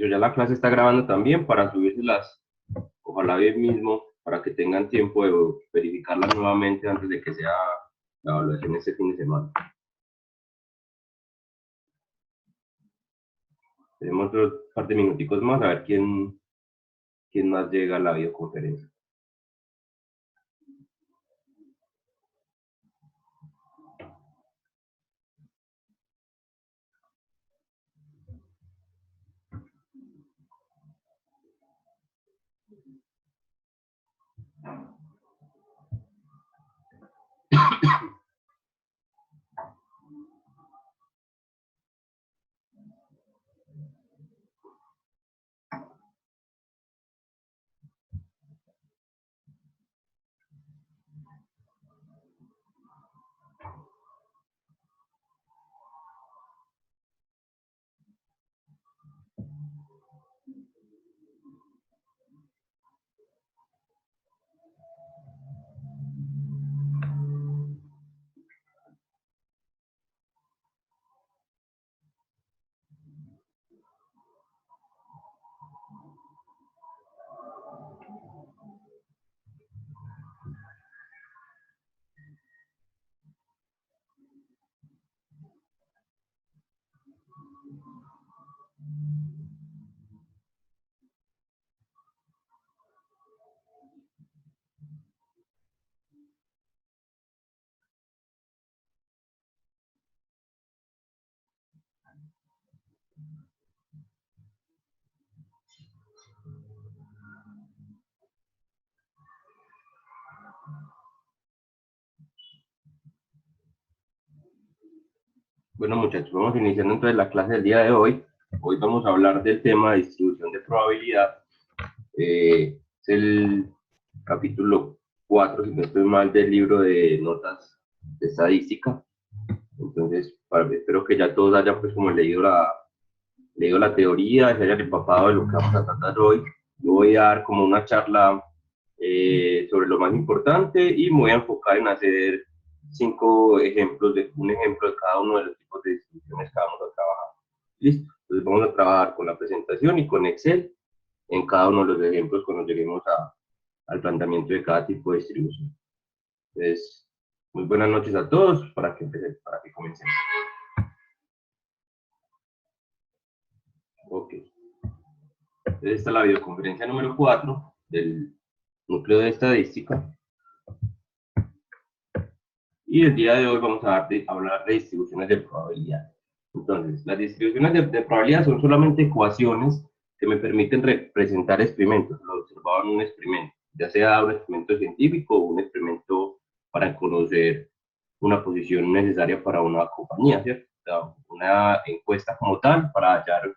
Listo, ya la clase está grabando también para subírselas, ojalá bien mismo, para que tengan tiempo de verificarla nuevamente antes de que sea la evaluación este fin de semana. Tenemos un par de minuticos más a ver quién más llega a la videoconferencia. Bueno, muchachos, vamos iniciando entonces la clase del día de hoy. Hoy vamos a hablar del tema de distribución de probabilidad. Es el capítulo 4, si no estoy mal, del libro de notas de estadística. Entonces, espero que ya todos hayan pues como leído la teoría, se hayan empapado de lo que vamos a tratar hoy. Yo voy a dar como una charla sobre lo más importante y me voy a enfocar en hacer 5 ejemplos, un ejemplo de cada uno de los tipos de distribuciones que vamos a trabajar. ¿Listo? Entonces vamos a trabajar con la presentación y con Excel en cada uno de los ejemplos cuando lleguemos al planteamiento de cada tipo de distribución. Entonces, muy buenas noches a todos para que comencemos. Ok. Entonces, esta es la videoconferencia número 4 del núcleo de estadística. Y el día de hoy vamos a hablar de distribuciones de probabilidad. Entonces, las distribuciones de probabilidad son solamente ecuaciones que me permiten representar experimentos, lo observado en un experimento, ya sea un experimento científico o un experimento para conocer una posición necesaria para una compañía, ¿cierto? O sea, una encuesta como tal para hallar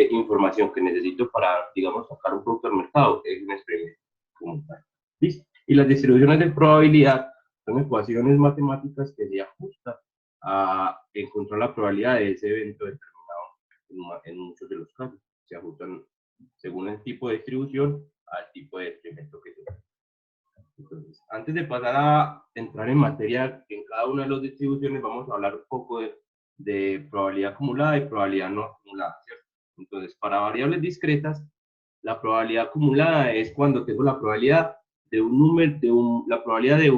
información que necesito para, digamos, sacar un producto al mercado, es un experimento como tal. ¿Listo? Y las distribuciones de probabilidad son ecuaciones matemáticas que se ajustan a encontrar la probabilidad de ese evento determinado en muchos de los casos. Se ajustan según el tipo de distribución al tipo de experimento que se hace. Entonces, antes de pasar a entrar en materia en cada una de las distribuciones, vamos a hablar un poco de probabilidad acumulada y probabilidad no acumulada, ¿cierto? Entonces, para variables discretas, la probabilidad acumulada es cuando tengo la probabilidad de un número, la probabilidad de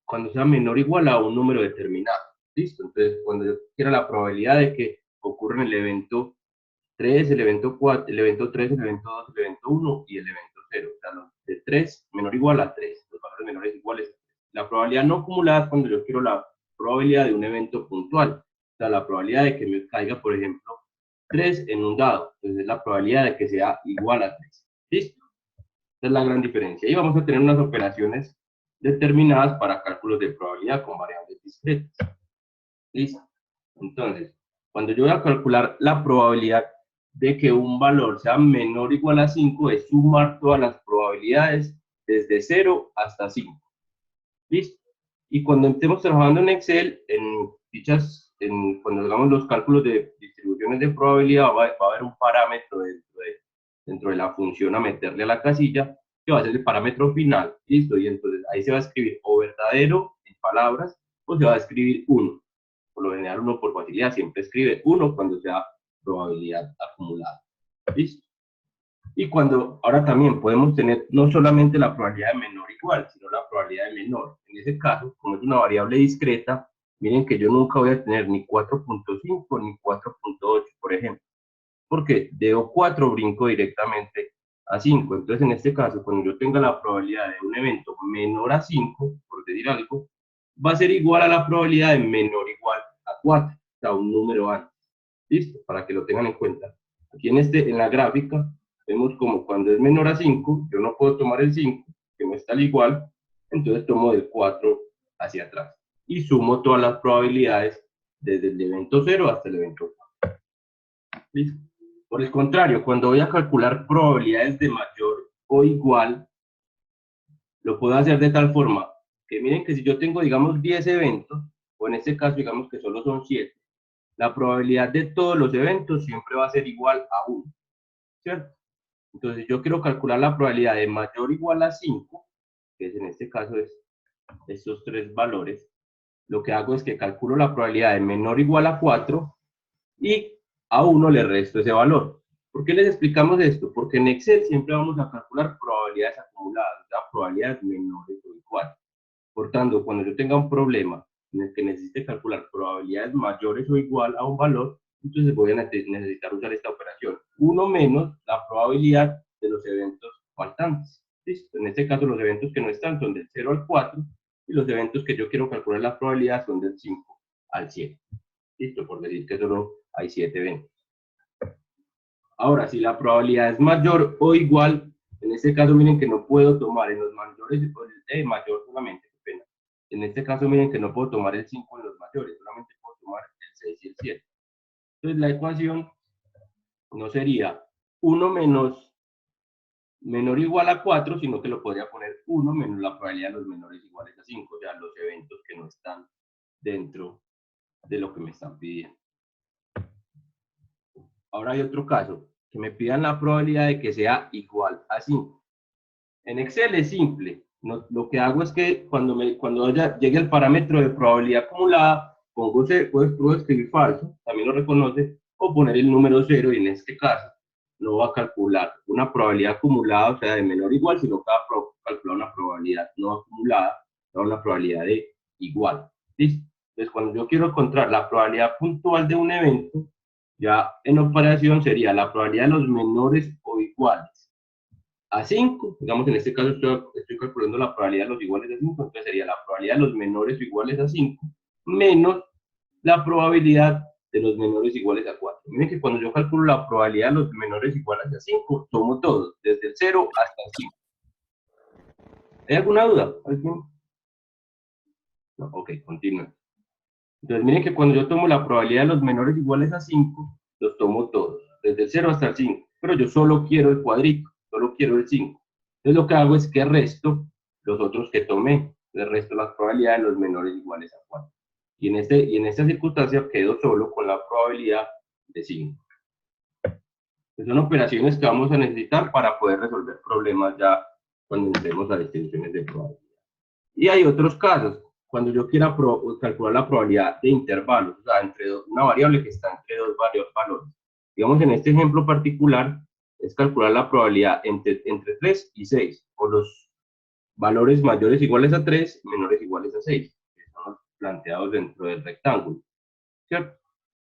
cuando sea menor o igual a un número determinado. ¿Listo? Entonces, cuando yo quiera la probabilidad de que ocurra el evento 3, el evento 4, el evento 3, el evento 2, el evento 1 y el evento 0. O sea, los de 3 menor o igual a 3, los valores menores iguales a 3. La probabilidad no acumulada es cuando yo quiero la probabilidad de un evento puntual. O sea, la probabilidad de que me caiga, por ejemplo, 3 en un dado. Entonces, es la probabilidad de que sea igual a 3. ¿Listo? Esa es la gran diferencia. Y vamos a tener unas operaciones determinadas para cálculos de probabilidad con variables discretas. ¿Listo? Entonces, cuando yo voy a calcular la probabilidad de que un valor sea menor o igual a 5, es sumar todas las probabilidades desde 0 hasta 5. ¿Listo? Y cuando estemos trabajando en Excel, cuando hagamos los cálculos de distribuciones de probabilidad, va a haber un parámetro dentro de la función a meterle a la casilla, que va a ser el parámetro final. ¿Listo? Y entonces ahí se va a escribir o verdadero en palabras, o se va a escribir 1. Por lo general, uno por facilidad siempre escribe 1 cuando sea probabilidad acumulada. ¿Listo? Y ahora también podemos tener no solamente la probabilidad de menor igual, sino la probabilidad de menor. En ese caso, como es una variable discreta, miren que yo nunca voy a tener ni 4.5 ni 4.8, por ejemplo, porque de 4 brinco directamente a 5. Entonces, en este caso, cuando yo tenga la probabilidad de un evento menor a 5, por decir algo, va a ser igual a la probabilidad de menor o igual a 4, o sea, un número antes. ¿Listo? Para que lo tengan en cuenta. Aquí en la gráfica, vemos como cuando es menor a 5, yo no puedo tomar el 5, que no está al igual, entonces tomo del 4 hacia atrás. Y sumo todas las probabilidades desde el evento 0 hasta el evento 4. ¿Listo? Por el contrario, cuando voy a calcular probabilidades de mayor o igual, lo puedo hacer de tal forma que miren que si yo tengo, digamos, 10 eventos, o en este caso, digamos que solo son 7, la probabilidad de todos los eventos siempre va a ser igual a 1, ¿cierto? Entonces yo quiero calcular la probabilidad de mayor o igual a 5, que es en este caso es estos tres valores. Lo que hago es que calculo la probabilidad de menor o igual a 4 y a 1 le resto ese valor. ¿Por qué les explicamos esto? Porque en Excel siempre vamos a calcular probabilidades acumuladas, o sea, probabilidades menores o iguales. Por tanto, cuando yo tenga un problema en el que necesite calcular probabilidades mayores o igual a un valor, entonces voy a necesitar usar esta operación. 1 menos la probabilidad de los eventos faltantes. ¿Listo? En este caso, los eventos que no están son del 0 al 4 y los eventos que yo quiero calcular la probabilidad son del 5 al 7. ¿Listo? Por decir que solo hay 7 eventos. Ahora, si la probabilidad es mayor o igual, en este caso miren que no puedo tomar en los mayores, mayor solamente, qué pena. En este caso miren que no puedo tomar el 5 en los mayores, solamente puedo tomar el 6 y el 7. Entonces la ecuación no sería 1 menos menor o igual a 4, sino que lo podría poner 1 menos la probabilidad de los menores iguales a 5, o sea, los eventos que no están dentro de lo que me están pidiendo. Ahora hay otro caso, que me pidan la probabilidad de que sea igual a 5. En Excel es simple. No, lo que hago es que cuando llegue el parámetro de probabilidad acumulada, puedo escribir falso, también lo reconoce, o poner el número 0 y en este caso no va a calcular una probabilidad acumulada, o sea, de menor o igual, sino que va a calcular una probabilidad no acumulada, una probabilidad de igual. ¿Listo? Entonces, cuando yo quiero encontrar la probabilidad puntual de un evento, ya en operación sería la probabilidad de los menores o iguales a 5, digamos en este caso estoy calculando la probabilidad de los iguales a 5, entonces sería la probabilidad de los menores o iguales a 5 menos la probabilidad de los menores iguales a 4. Miren que cuando yo calculo la probabilidad de los menores iguales a 5, tomo todos, desde el 0 hasta el 5. ¿Hay alguna duda? ¿Alguien? No, ok, continúa. Entonces miren que cuando yo tomo la probabilidad de los menores iguales a 5, los tomo todos, desde el 0 hasta el 5, pero yo solo quiero el cuadrito, solo quiero el 5. Entonces lo que hago es que resto los otros que tomé, le resto las probabilidades de los menores iguales a 4. Y en esta circunstancia quedo solo con la probabilidad de 5. Son operaciones que vamos a necesitar para poder resolver problemas ya cuando entremos a distribuciones de probabilidad. Y hay otros casos, cuando yo quiera calcular la probabilidad de intervalos, o sea, una variable que está entre dos valores. Digamos, en este ejemplo particular, es calcular la probabilidad entre 3 y 6, o los valores mayores iguales a 3, menores iguales a 6, que son los planteados dentro del rectángulo, ¿cierto?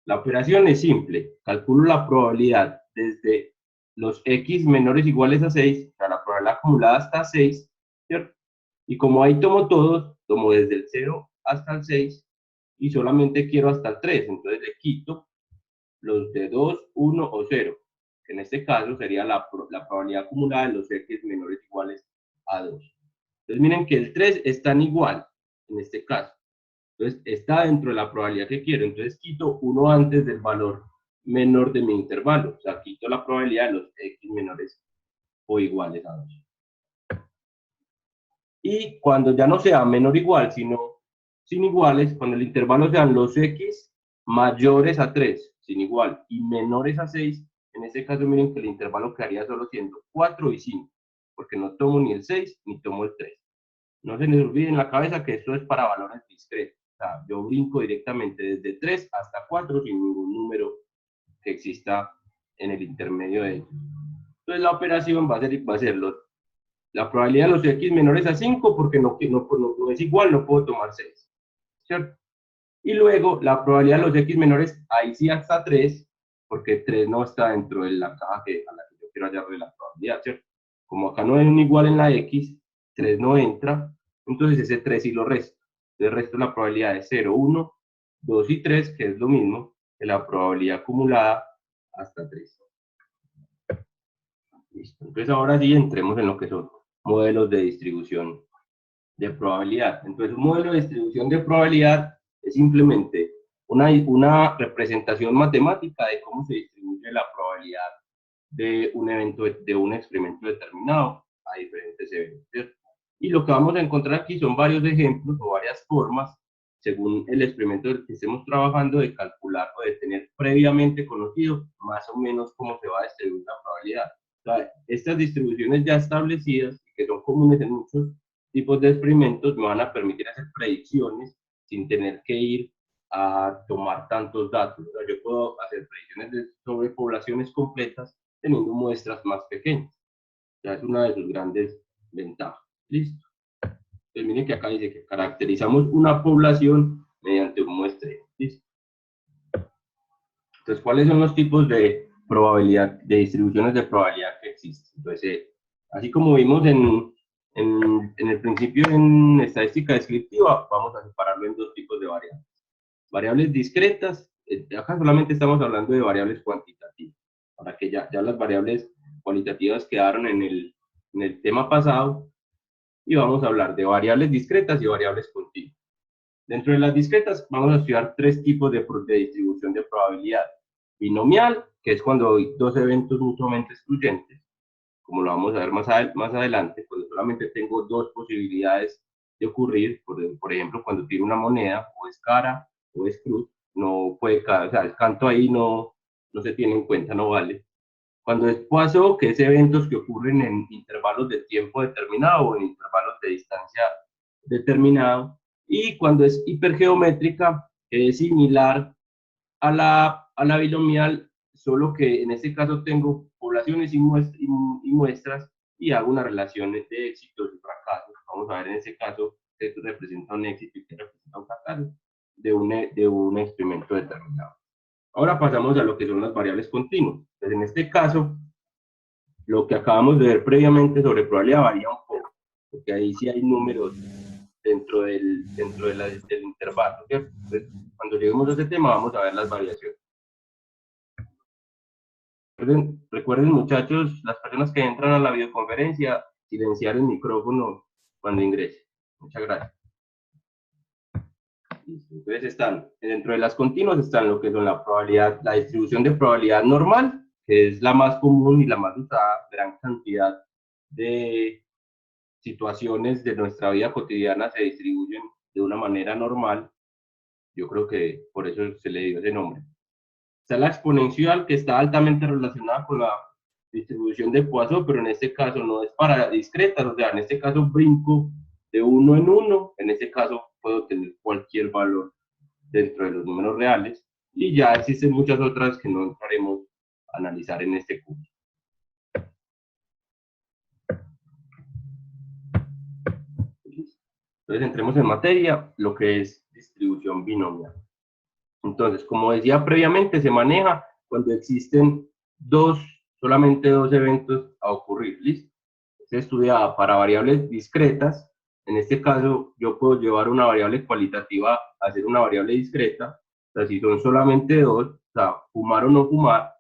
La operación es simple, calculo la probabilidad desde los x menores o iguales a 6, o sea, la probabilidad acumulada hasta 6, ¿cierto? Y como ahí tomo todos, tomo desde el 0 hasta el 6 y solamente quiero hasta el 3, entonces le quito los de 2, 1 o 0, que en este caso sería la probabilidad acumulada de los x menores o iguales a 2. Entonces miren que el 3 están igual en este caso. Entonces está dentro de la probabilidad que quiero. Entonces quito 1 antes del valor menor de mi intervalo. O sea, quito la probabilidad de los x menores o iguales a 2. Y cuando ya no sea menor o igual, sino sin iguales, cuando el intervalo sean los x mayores a 3, sin igual, y menores a 6, en este caso miren que el intervalo quedaría solo siendo 4 y 5, porque no tomo ni el 6 ni tomo el 3. No se les olvide en la cabeza que esto es para valores discretos. O sea, yo brinco directamente desde 3 hasta 4 sin ningún número que exista en el intermedio de ellos. Entonces la operación va a ser la probabilidad de los X menores a 5, porque no es igual, no puedo tomar 6, ¿cierto? Y luego la probabilidad de los X menores, ahí sí hasta 3, porque 3 no está dentro de la caja a la que yo quiero hallarle la probabilidad, ¿cierto? Como acá no hay un igual en la X, 3 no entra, entonces ese 3 sí lo resto. El resto de la probabilidad de 0, 1, 2 y 3, que es lo mismo que la probabilidad acumulada hasta 3. Listo. Entonces ahora sí entremos en lo que son modelos de distribución de probabilidad. Entonces un modelo de distribución de probabilidad es simplemente una representación matemática de cómo se distribuye la probabilidad de un evento, de un experimento determinado a diferentes eventos, ¿cierto? Y lo que vamos a encontrar aquí son varios ejemplos o varias formas, según el experimento del que estemos trabajando, de calcular o de tener previamente conocido más o menos cómo se va a distribuir la probabilidad. O sea, estas distribuciones ya establecidas, que son comunes en muchos tipos de experimentos, me van a permitir hacer predicciones sin tener que ir a tomar tantos datos. O sea, yo puedo hacer predicciones sobre poblaciones completas teniendo muestras más pequeñas. Ya es una de sus grandes ventajas. Listo. Entonces miren que acá dice que caracterizamos una población mediante un muestreo. Listo. Entonces, ¿cuáles son los tipos de probabilidad, de distribuciones de probabilidad que existen? Entonces, así como vimos en el principio en estadística descriptiva, vamos a separarlo en dos tipos de variables. Variables discretas, acá solamente estamos hablando de variables cuantitativas, para que ya las variables cualitativas quedaron en el tema pasado, y vamos a hablar de variables discretas y variables continuas. Dentro de las discretas vamos a estudiar tres tipos de distribución de probabilidad. Binomial, que es cuando hay dos eventos mutuamente excluyentes, como lo vamos a ver más adelante, cuando solamente tengo dos posibilidades de ocurrir, por ejemplo, cuando tiro una moneda, o es cara o es cruz, no puede, o sea, el canto ahí no se tiene en cuenta, no vale. Cuando es Poisson, que es eventos que ocurren en intervalos de tiempo determinado o en intervalos de distancia determinado, y cuando es hipergeométrica, que es similar a la binomial, solo que en este caso tengo poblaciones y muestras y hago una relación de éxitos y fracasos. Vamos a ver en ese caso qué representa un éxito y qué representa un fracaso de un experimento determinado. Ahora pasamos a lo que son las variables continuas. Entonces, en este caso, lo que acabamos de ver previamente sobre probabilidad varía un poco, porque ahí sí hay números del intervalo, ¿cierto? Entonces, cuando lleguemos a ese tema vamos a ver las variaciones. Recuerden, muchachos, las personas que entran a la videoconferencia, silenciar el micrófono cuando ingrese. Muchas gracias. Entonces dentro de las continuas están lo que son la probabilidad, la distribución de probabilidad normal, que es la más común y la más usada, gran cantidad de situaciones de nuestra vida cotidiana se distribuyen de una manera normal. Yo creo que por eso se le dio ese nombre. Está la exponencial, que está altamente relacionada con la distribución de Poisson, pero en este caso no es para discretas, o sea, en este caso brinco de uno en uno, en este caso puedo tener cualquier valor dentro de los números reales, y ya existen muchas otras que no entraremos a analizar en este curso. Entonces entremos en materia, lo que es distribución binomial. Entonces, como decía previamente, se maneja cuando existen solamente dos eventos a ocurrir, ¿listo? Se estudia para variables discretas. En este caso, yo puedo llevar una variable cualitativa a ser una variable discreta. O sea, si son solamente dos, o sea, fumar o no fumar,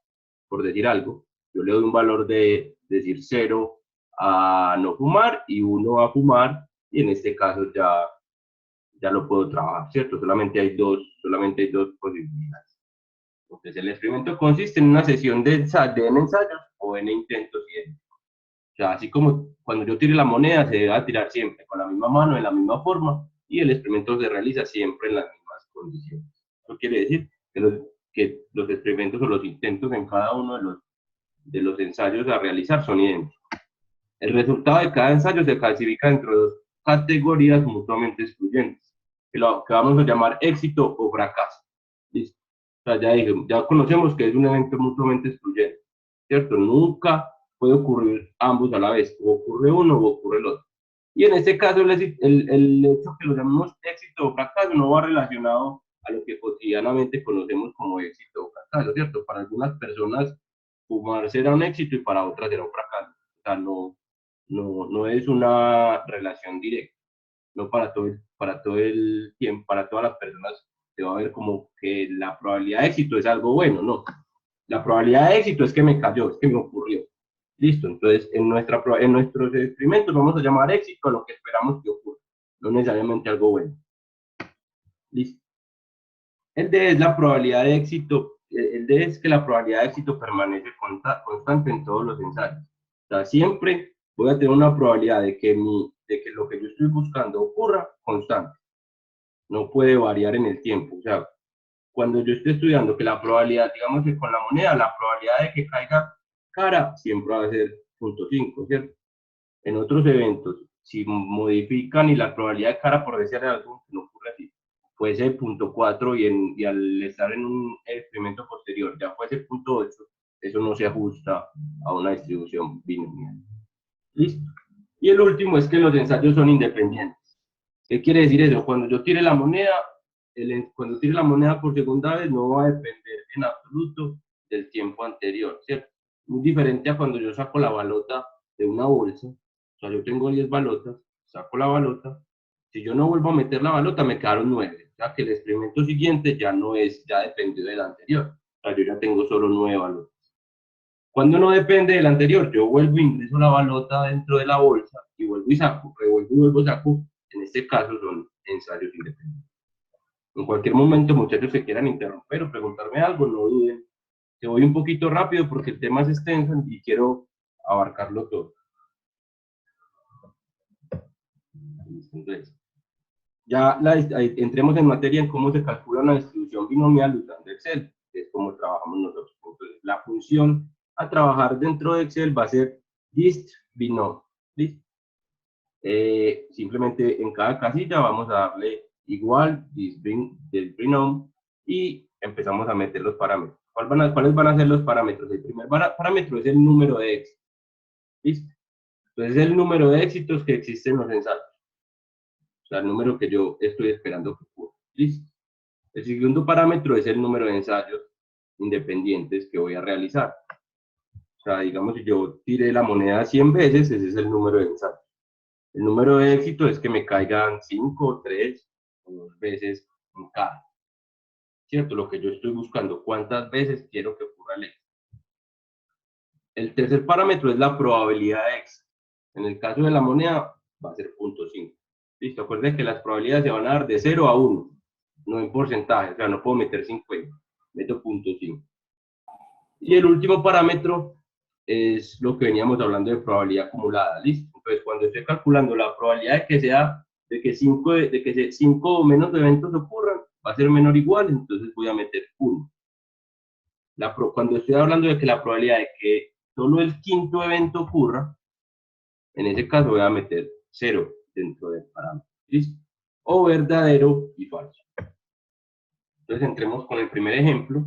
por decir algo, yo le doy un valor de decir 0 a no fumar y 1 a fumar, y en este caso ya lo puedo trabajar, ¿cierto? Solamente hay dos posibilidades. Entonces, el experimento consiste en una sesión de N ensayos o N intentos idénticos. O sea, así como cuando yo tire la moneda, se debe tirar siempre con la misma mano, en la misma forma, y el experimento se realiza siempre en las mismas condiciones. Eso quiere decir que los experimentos o los intentos en cada uno de los ensayos a realizar son idénticos. El resultado de cada ensayo se clasifica dentro de dos categorías mutuamente excluyentes, que vamos a llamar éxito o fracaso. ¿Listo? O sea, ya conocemos que es un evento mutuamente excluyente. ¿cierto? Nunca puede ocurrir ambos a la vez, o ocurre uno o ocurre el otro. Y en este caso, el hecho que lo llamemos éxito o fracaso no va relacionado a lo que cotidianamente conocemos como éxito o fracaso, ¿cierto? Para algunas personas, fumar será un éxito y para otras será un fracaso. O sea, no es una relación directa. No para todo el tiempo, para todas las personas se va a ver como que la probabilidad de éxito es algo bueno, no. La probabilidad de éxito es que me cayó, es que me ocurrió. Listo, entonces en nuestros experimentos vamos a llamar éxito a lo que esperamos que ocurra, no necesariamente algo bueno. Listo. El D es la probabilidad de éxito, el D es que la probabilidad de éxito permanece constante en todos los ensayos. O sea, siempre voy a tener una probabilidad de que lo que yo estoy buscando ocurra constante. No puede variar en el tiempo. O sea, cuando yo estoy estudiando que la probabilidad, digamos que con la moneda, la probabilidad de que caiga cara siempre va a ser 0.5, ¿cierto? En otros eventos, si modifican y la probabilidad de cara, por decir algo, no ocurre así, puede ser 0.4 y al estar en un experimento posterior ya fuese 0.8, eso no se ajusta a una distribución binomial. ¿Listo? Y el último es que los ensayos son independientes. ¿Qué quiere decir eso? Cuando yo tire la moneda, cuando tire la moneda por segunda vez no va a depender en absoluto del tiempo anterior, ¿cierto? Muy diferente a cuando yo saco la balota de una bolsa. O sea, yo tengo 10 balotas, saco la balota, si yo no vuelvo a meter la balota me quedaron 9. O sea, que el experimento siguiente ya dependió del anterior. O sea, yo ya tengo solo 9 balotas. Cuando no depende del anterior, yo vuelvo e ingreso la balota dentro de la bolsa y vuelvo y saco, revuelvo y vuelvo y saco. En este caso son ensayos independientes. En cualquier momento, muchachos, se quieran interromper o preguntarme algo, no duden. Que voy un poquito rápido porque el tema es extenso y quiero abarcarlo todo. Entonces, entremos en materia en cómo se calcula una distribución binomial usando Excel, que es como trabajamos nosotros. Entonces, la función a trabajar dentro de Excel va a ser dist binom. ¿Listo? Simplemente en cada casilla vamos a darle igual del binom y empezamos a meter los parámetros. ¿Cuáles van a ser los parámetros? El primer parámetro es el número de éxitos. ¿Listo? Entonces es el número de éxitos que existen en los ensayos. O sea, el número que yo estoy esperando que ocurra. ¿Listo? El segundo parámetro es el número de ensayos independientes que voy a realizar. O sea, digamos, si yo tiré la moneda 100 veces, ese es el número de ensayos. El número de éxito es que me caigan 5, 3 o 2 veces en cada. ¿Cierto? Lo que yo estoy buscando, cuántas veces quiero que ocurra el éxito. El tercer parámetro es la probabilidad de éxito. En el caso de la moneda, va a ser 0.5. Listo, acuérdense que las probabilidades se van a dar de 0 a 1, no en porcentaje, o sea, no puedo meter 50, meto 0.5. Y el último parámetro es lo que veníamos hablando de probabilidad acumulada, ¿listo? Entonces, cuando estoy calculando la probabilidad de que 5 o menos eventos ocurran, va a ser menor o igual, entonces voy a meter 1. Cuando estoy hablando de que la probabilidad de que solo el quinto evento ocurra, en ese caso voy a meter 0 dentro del parámetro, ¿listo? O verdadero y falso. Entonces entremos con el primer ejemplo,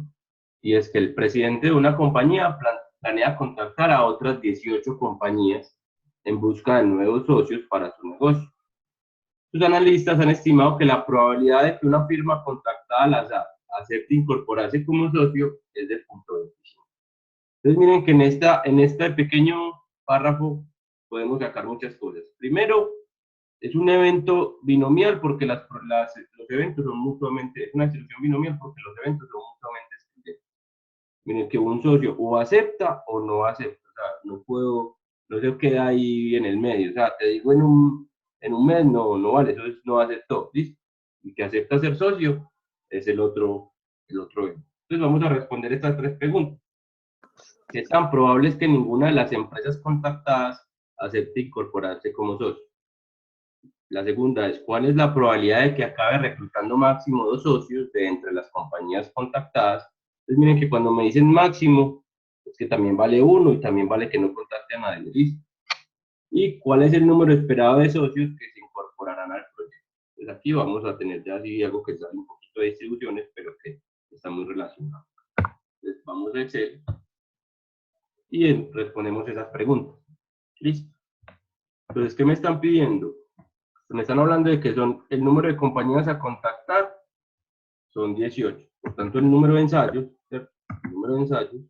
y es que el presidente de una compañía planea contactar a otras 18 compañías en busca de nuevos socios para su negocio. Sus analistas han estimado que la probabilidad de que una firma contactada al azar acepte incorporarse como socio es de 0.25. Entonces miren que en este pequeño párrafo podemos sacar muchas cosas. Primero, es un evento binomial porque los eventos son mutuamente, es una distribución binomial porque los eventos son mutuamente excluyentes. Miren que un socio o acepta o no acepta, o sea, no se queda ahí en el medio, o sea, te digo en un mes, no vale, eso no aceptó, ¿listo? Y que acepta ser socio es el otro evento. Entonces vamos a responder estas tres preguntas. ¿Qué tan probable es que ninguna de las empresas contactadas acepte incorporarse como socio? La segunda es, ¿cuál es la probabilidad de que acabe reclutando máximo 2 socios de entre las compañías contactadas? Entonces miren que cuando me dicen máximo, es que también vale 1 y también vale que no contacte a nadie, ¿listo? ¿Y cuál es el número esperado de socios que se incorporarán al proyecto? Pues aquí vamos a tener ya así algo que sale un poquito de distribuciones, pero que está muy relacionado. Entonces vamos a Excel y respondemos esas preguntas. ¿Listo? Entonces, ¿qué me están pidiendo? Me están hablando de que son el número de compañías a contactar, son 18. Por tanto, el número de ensayos, ¿cierto? El número de ensayos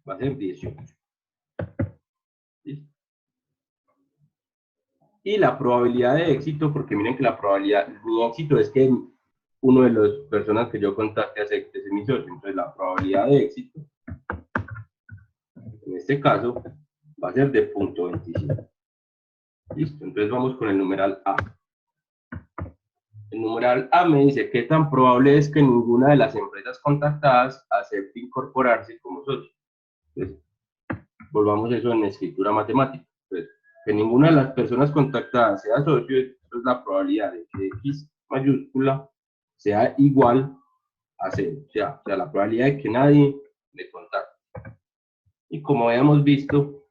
va a ser 18. ¿Listo? Y la probabilidad de éxito, porque miren que la probabilidad, mi éxito es que uno de las personas que yo contacte acepte ese emisor. Entonces, la probabilidad de éxito, en este caso, va a ser de 0.25. Listo, entonces vamos con el numeral A. El numeral A me dice qué tan probable es que ninguna de las empresas contactadas acepte incorporarse como socio. Entonces, volvamos eso en escritura matemática. Entonces, que ninguna de las personas contactadas sea socio, eso es la probabilidad de que X mayúscula sea igual a 0. O sea, la probabilidad de que nadie le contacte. Y como habíamos visto,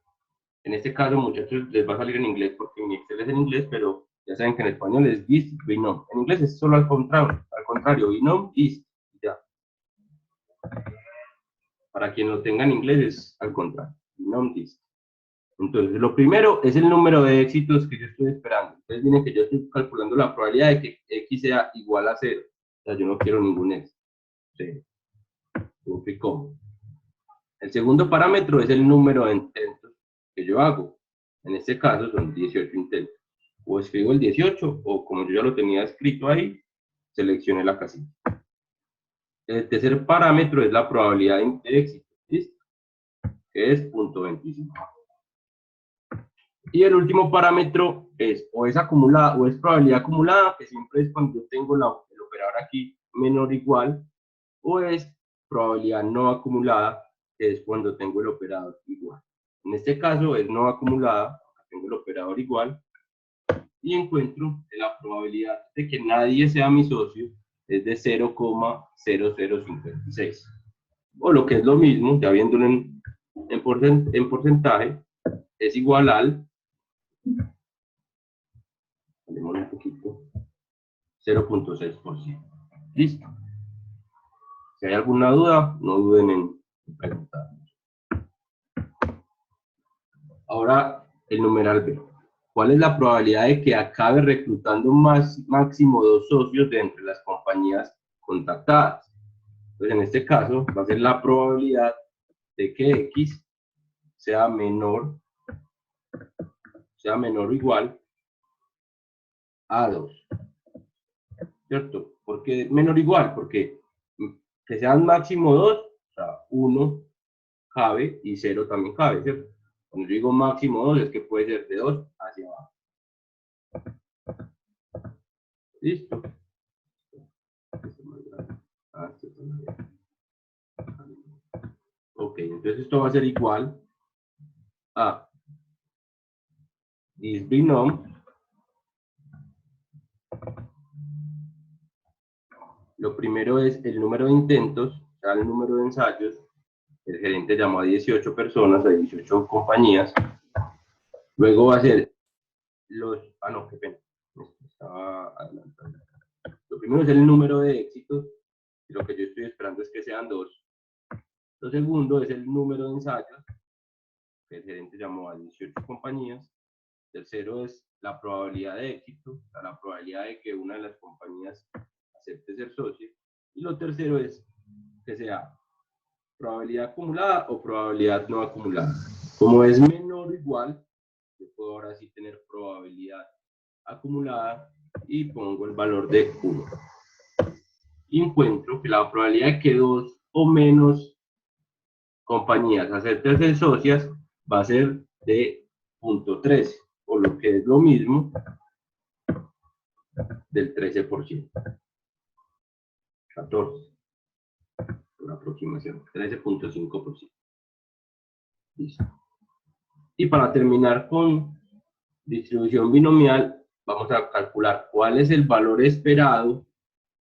en este caso, muchachos, les va a salir en inglés porque mi Excel es en inglés, pero ya saben que en español es this, binom. En inglés es solo al contrario, binom, is, ya. Para quien lo tenga en inglés es al contrario, binom, is. Entonces, lo primero es el número de éxitos que yo estoy esperando. Entonces, miren que yo estoy calculando la probabilidad de que X sea igual a 0. O sea, yo no quiero ningún X. Sí. El segundo parámetro es el número de intentos que yo hago. En este caso son 18 intentos. O escribo el 18, o como yo ya lo tenía escrito ahí, seleccioné la casilla. El tercer parámetro es la probabilidad de éxito, ¿listo? Que es 0.25. Y el último parámetro es o es acumulada o es probabilidad acumulada, que siempre es cuando yo tengo el operador aquí menor o igual, o es probabilidad no acumulada, que es cuando tengo el operador igual. En este caso es no acumulada, tengo el operador igual, y encuentro que la probabilidad de que nadie sea mi socio es de 0,0056. O lo que es lo mismo, ya viéndolo en porcentaje, es igual al, démosle un poquito, 0,6%. Listo. Si hay alguna duda, no duden en preguntar. Ahora, el numeral B. ¿Cuál es la probabilidad de que acabe reclutando máximo 2 socios de entre las compañías contactadas? Entonces, en este caso, va a ser la probabilidad de que X sea menor o igual a 2. ¿Cierto? ¿Por qué menor o igual? Porque que sean máximo 2, o sea, 1 cabe y 0 también cabe, ¿cierto? Cuando yo digo máximo 2 es que puede ser de 2 hacia abajo. ¿Listo? Ok, entonces esto va a ser igual a this binom. Lo primero es el número de intentos, o sea, el número de ensayos. El gerente llamó a 18 personas, a 18 compañías. Luego va a ser los... Ah, no, qué pena. Estaba adelantando. Lo primero es el número de éxitos. Y lo que yo estoy esperando es que sean 2. Lo segundo es el número de ensayos. El gerente llamó a 18 compañías. Tercero es la probabilidad de éxito, o sea, la probabilidad de que una de las compañías acepte ser socio. Y lo tercero es que sea probabilidad acumulada o probabilidad no acumulada. Como es menor o igual, yo puedo ahora sí tener probabilidad acumulada y pongo el valor de 1. Y encuentro que la probabilidad de que 2 o menos compañías acepten ser socias va a ser de 0.13, o lo que es lo mismo, del 13%. 14. Por aproximación. 13.5%. Listo. Y para terminar con distribución binomial, vamos a calcular cuál es el valor esperado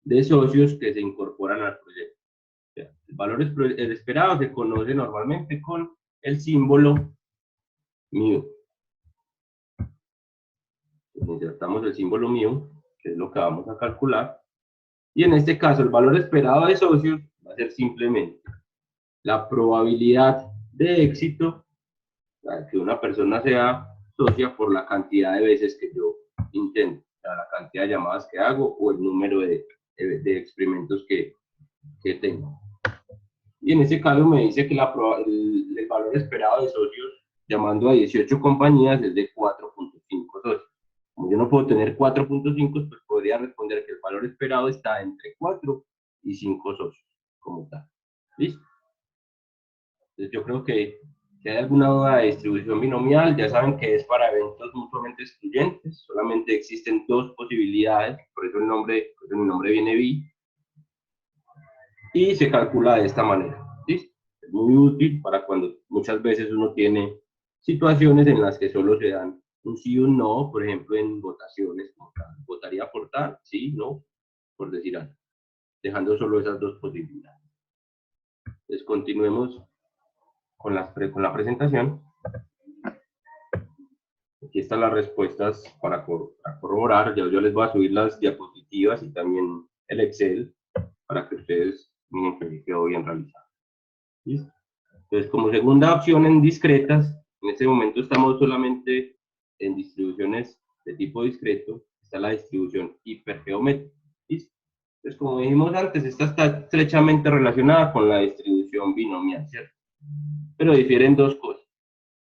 de socios que se incorporan al proyecto. O sea, el esperado se conoce normalmente con el símbolo mu. Insertamos el símbolo mu, que es lo que vamos a calcular. Y en este caso, el valor esperado de socios va a ser simplemente la probabilidad de éxito, que una persona sea socia, por la cantidad de veces que yo intento, la cantidad de llamadas que hago o el número de experimentos que tengo. Y en este caso me dice que el valor esperado de socios llamando a 18 compañías es de 4.5 socios. Como yo no puedo tener 4.5, pues podría responder que el valor esperado está entre 4 y 5 socios, como tal. ¿Listo? Entonces yo creo que si hay alguna duda de distribución binomial, ya saben que es para eventos mutuamente excluyentes, solamente existen dos posibilidades, por eso mi nombre viene B, y se calcula de esta manera. ¿Listo? Es muy útil para cuando muchas veces uno tiene situaciones en las que solo se dan un sí o un no, por ejemplo en votaciones, votaría por tal, sí, no, por decir algo, dejando solo esas dos posibilidades. Entonces continuemos con la presentación. Aquí están las respuestas para corroborar. Yo les voy a subir las diapositivas y también el Excel para que ustedes miren que quedó bien realizado. ¿Listo? Entonces, como segunda opción en discretas, en este momento estamos solamente en distribuciones de tipo discreto, está la distribución hipergeométrica. ¿Listo? Entonces, como dijimos antes, esta está estrechamente relacionada con la distribución binomial, ¿cierto? Pero difieren dos cosas.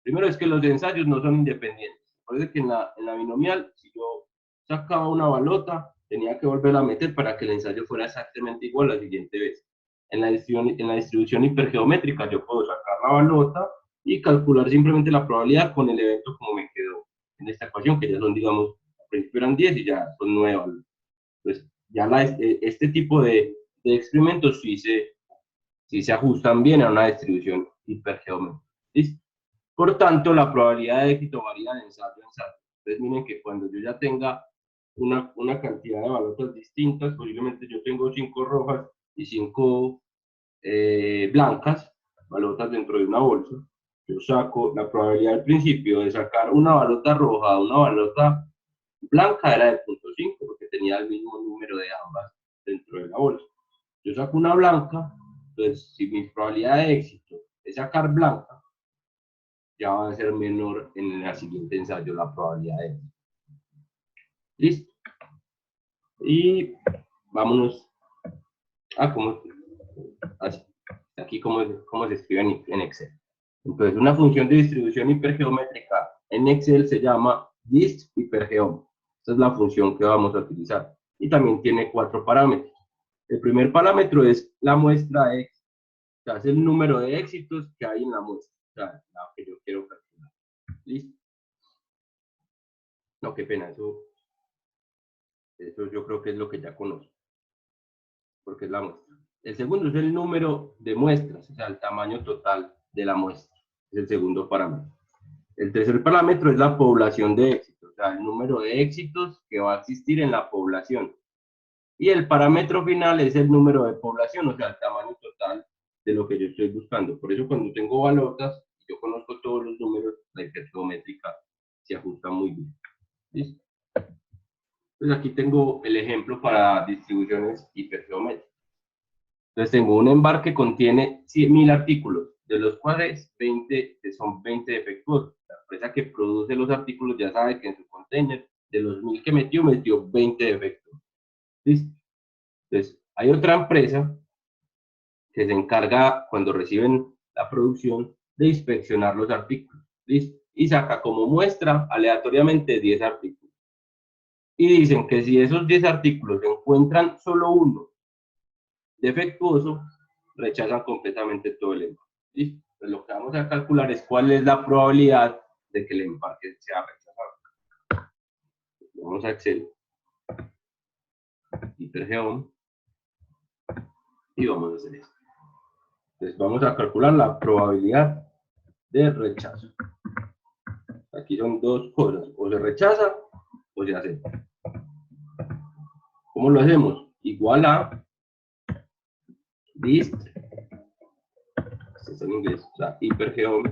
Primero es que los ensayos no son independientes. Recuerden que en la binomial, si yo sacaba una balota, tenía que volverla a meter para que el ensayo fuera exactamente igual la siguiente vez. En la distribución hipergeométrica yo puedo sacar la balota y calcular simplemente la probabilidad con el evento como me quedó en esta ecuación, que ya son, digamos, al principio eran 10 y ya son 9 balotas. Entonces, ya este tipo de experimentos sí se ajustan bien a una distribución hipergeométrica. ¿Listo? Por tanto, la probabilidad de éxito varía de ensayo a ensayo. Entonces, miren que cuando yo ya tenga una cantidad de balotas distintas, posiblemente yo tengo 5 rojas y 5 blancas, balotas dentro de una bolsa, yo saco la probabilidad al principio de sacar una balota roja a una balota blanca era de 0.5, porque tenía el mismo número de ambas dentro de la bolsa. Yo saco una blanca, entonces si mi probabilidad de éxito es sacar blanca, ya va a ser menor en el siguiente ensayo la probabilidad de éxito. ¿Listo? Y vámonos a cómo, así, aquí cómo se escribe en Excel. Entonces, una función de distribución hipergeométrica en Excel se llama dist hipergeom. Esta es la función que vamos a utilizar. Y también tiene 4 parámetros. El primer parámetro es la muestra de éxito. O sea, es el número de éxitos que hay en la muestra. O sea, la que yo quiero calcular. ¿Listo? No, qué pena, eso yo creo que es lo que ya conozco, porque es la muestra. El segundo es el número de muestras, o sea, el tamaño total de la muestra. Es el segundo parámetro. El tercer parámetro es la población de éxitos, o sea, el número de éxitos que va a existir en la población. Y el parámetro final es el número de población, o sea, el tamaño total de lo que yo estoy buscando. Por eso cuando tengo balotas, yo conozco todos los números, la hipergeométrica se ajusta muy bien. ¿Listo? Entonces aquí tengo el ejemplo para distribuciones hipergeométricas. Entonces tengo un embarque que contiene 100.000 artículos, de los cuales 20 son 20 defectuosos. La empresa que produce los artículos ya sabe que en su container, de los 1.000 que metió 20 defectos. ¿Listo? Entonces hay otra empresa que se encarga, cuando reciben la producción, de inspeccionar los artículos. ¿Listo? Y saca como muestra aleatoriamente 10 artículos. Y dicen que si esos 10 artículos encuentran solo uno defectuoso, rechazan completamente todo el empaque. ¿Listo? Pues lo que vamos a calcular es cuál es la probabilidad de que el empaque sea rechazado. Vamos a Excel, hipergeom, y vamos a hacer esto. Entonces vamos a calcular la probabilidad de rechazo. Aquí son dos cosas, o se rechaza o se acepta. ¿Cómo lo hacemos? Igual a dist, esto es en inglés, o sea, hipergeom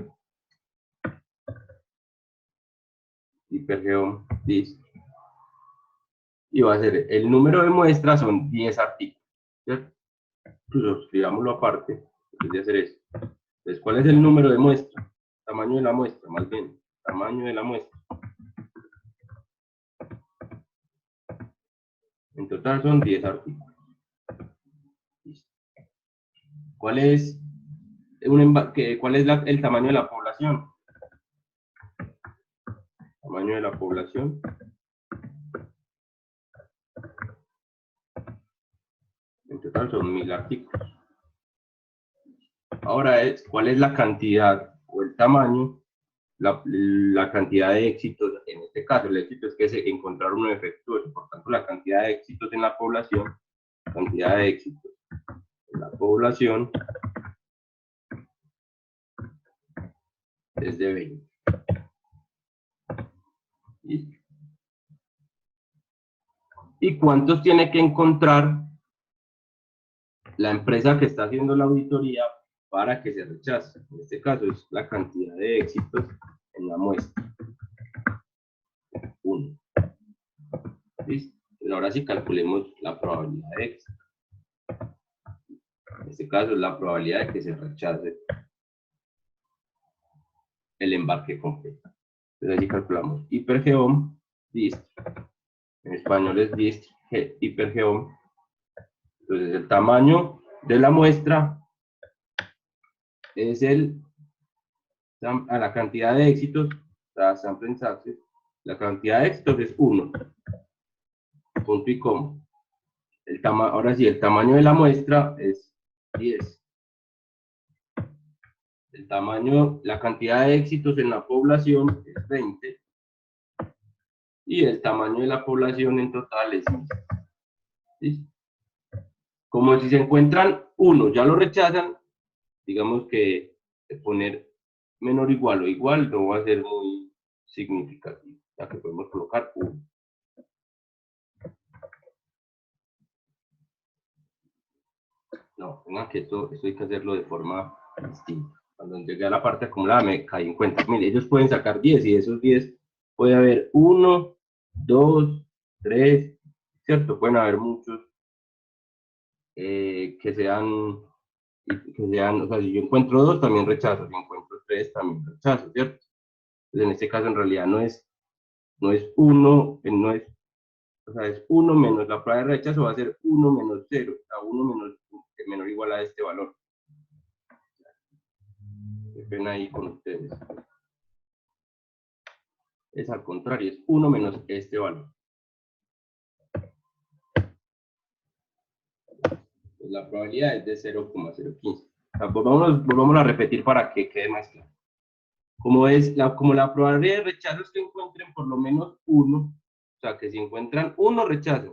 dist, y va a ser el número de muestras son 10 artículos, ¿cierto? Incluso escribámoslo aparte, antes de hacer eso. Entonces, ¿cuál es el número de muestra? Tamaño de la muestra, más bien, tamaño de la muestra. En total son 10 artículos. Listo. ¿Cuál es, el tamaño de la población? Tamaño de la población. En total son 1000 artículos. Ahora ¿cuál es la cantidad o el tamaño, la cantidad de éxitos? En este caso, el éxito es que se encontraron un defectuoso, por tanto, la cantidad de éxitos en la población, es de 20. ¿Listo? ¿Y cuántos tiene que encontrar la empresa que está haciendo la auditoría para que se rechace? En este caso es la cantidad de éxitos en la muestra. 1. ¿Listo? Pero ahora sí calculemos la probabilidad de éxito. En este caso es la probabilidad de que se rechace el embarque completo. Entonces así calculamos hipergeom, dist, en español es dist, hipergeom. Entonces el tamaño de la muestra es a la cantidad de éxitos, la sample size, la cantidad de éxitos es 1. Punto y coma. Ahora sí, el tamaño de la muestra es 10. El tamaño, la cantidad de éxitos en la población es 20. Y el tamaño de la población en total es 10. ¿Sí? Como si se encuentran 1, ya lo rechazan, digamos que poner menor igual o igual no va a ser muy significativo, ya que podemos colocar 1. No, venga que esto hay que hacerlo de forma distinta. Cuando llegué a la parte acumulada me caí en cuenta. Mire, ellos pueden sacar 10 y de esos 10 puede haber 1, 2, 3, ¿cierto? Pueden haber muchos que sean, o sea, si yo encuentro 2 también rechazo, si encuentro 3 también rechazo, ¿cierto? Entonces, en este caso en realidad no es 1, no es, o sea, es 1 menos la prueba de rechazo va a ser 1 menos 0, o sea, 1 menor o igual a este valor. Qué pena ahí con ustedes. Es al contrario, es 1 menos este valor. Pues la probabilidad es de 0,015. O sea, volvamos a repetir para que quede más claro. Como la probabilidad de rechazo es que encuentren por lo menos 1, o sea, que si encuentran 1, rechazan.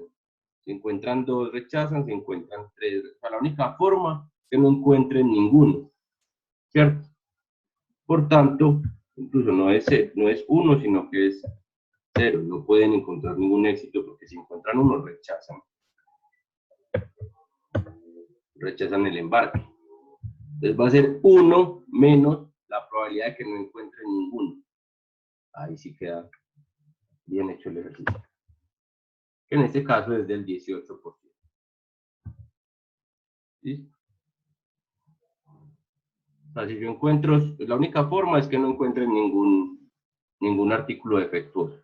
Si encuentran 2, rechazan. Si encuentran 3, o sea, la única forma es que no encuentren ninguno, ¿cierto? Por tanto, incluso no es 1, sino que es 0. No pueden encontrar ningún éxito porque si encuentran 1, rechazan el embarque. Entonces va a ser 1 menos la probabilidad de que no encuentren ninguno. Ahí sí queda bien hecho el ejercicio. Que en este caso es del 18%. ¿Listo? O sea, si yo encuentro, la única forma es que no encuentren ningún artículo defectuoso.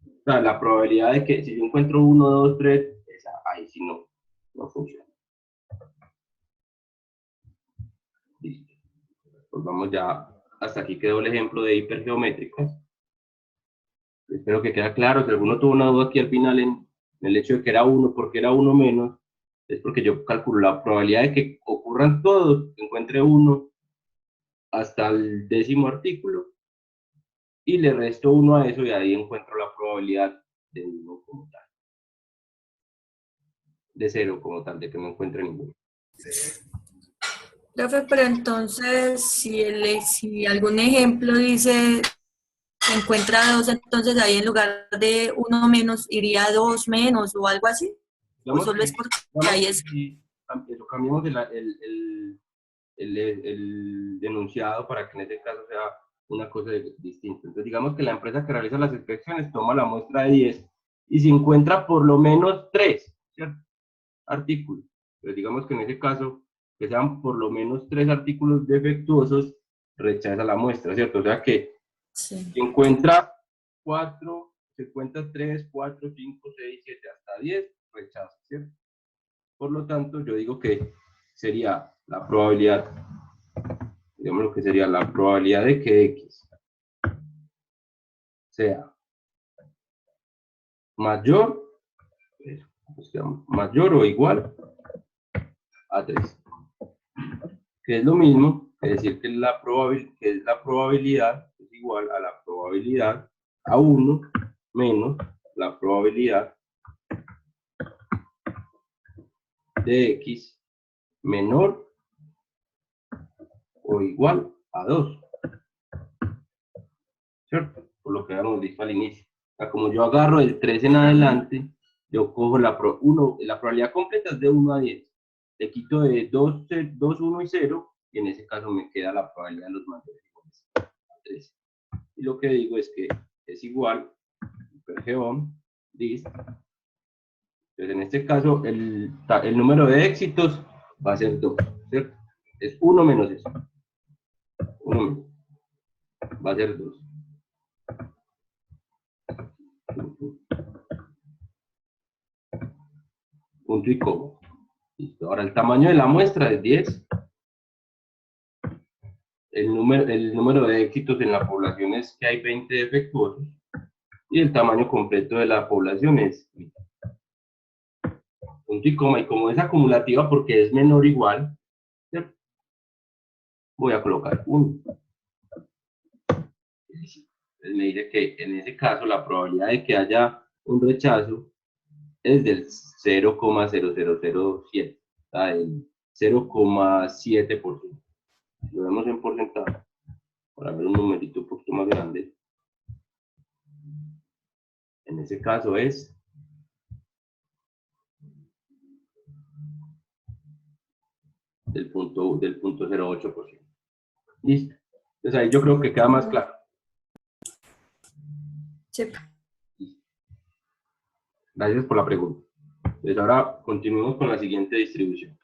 O sea, la probabilidad de que si yo encuentro 1, 2, 3, ahí sí no funciona. Listo. Pues vamos ya, hasta aquí quedó el ejemplo de hipergeométricas. Espero que quede claro. Si alguno tuvo una duda aquí al final en el hecho de que era 1, porque era 1 menos, es porque yo calculo la probabilidad de que ocurran todos, que encuentre 1 hasta el 10º artículo, y le resto 1 a eso y ahí encuentro la probabilidad de 1 como tal. De 0 como tal, de que no encuentre ninguno. Profe, pero entonces, si algún ejemplo dice se encuentra 2, entonces ahí en lugar de 1 menos iría 2 menos o algo así. ¿O solo es porque ahí es? Si lo cambiamos el denunciado para que en este caso sea una cosa distinta. Entonces, digamos que la empresa que realiza las inspecciones toma la muestra de 10 y si encuentra por lo menos 3, ¿cierto? Artículos. Pero digamos que en ese caso, que sean por lo menos 3 artículos defectuosos, rechaza la muestra, ¿cierto? O sea que Sí. si encuentra 4, se cuenta 3, 4, 5, 6, 7, hasta 10, rechaza, ¿cierto? Por lo tanto, yo digo que sería la probabilidad, digamos lo que sería la probabilidad de que X sea mayor, mayor o igual a 3. Que es lo mismo que decir que la probabilidad es igual a la probabilidad a 1 menos la probabilidad de X menor o igual a 2, ¿cierto? Por lo que habíamos visto al inicio. O sea, como yo agarro el 3 en adelante, yo cojo la probabilidad completa es de 1 a 10. Le quito de 2, 1 y 0, y en ese caso me queda la probabilidad de los mayores iguales a 3. Y lo que digo es que es igual, geom, dist. Entonces, en este caso, el número de éxitos va a ser 2, ¿cierto? Es 1 menos eso. 1 menos. Va a ser 2. Punto y coma. Listo. Ahora, el tamaño de la muestra es 10. El número de éxitos en la población es que hay 20 defectuosos. Y el tamaño completo de la población es punto y coma. Y como es acumulativa porque es menor o igual, ¿cierto? Voy a colocar 1. Entonces me dice que en ese caso la probabilidad de que haya un rechazo es del 0,0007, o sea, el 0,7%. Lo vemos en porcentaje, para ver un numerito un poquito más grande. En ese caso es del punto 0,8%. Listo. Entonces ahí yo creo que queda más claro. Sí. Gracias por la pregunta. Entonces ahora continuemos con la siguiente distribución.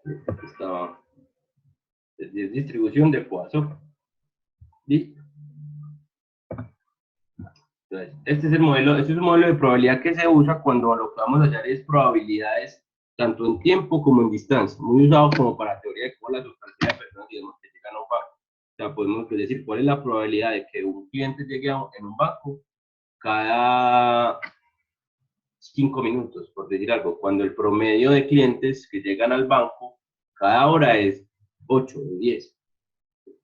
Esta es distribución de Poisson. ¿Listo? Entonces, este es un modelo de probabilidad que se usa cuando lo que vamos a hallar es probabilidades tanto en tiempo como en distancia, muy usado como para teoría de cómo la sustancia de personas digamos, que llegan a un banco. O sea, podemos decir cuál es la probabilidad de que un cliente llegue en un banco cada 5 minutos, por decir algo, cuando el promedio de clientes que llegan al banco cada hora es 8 o 10.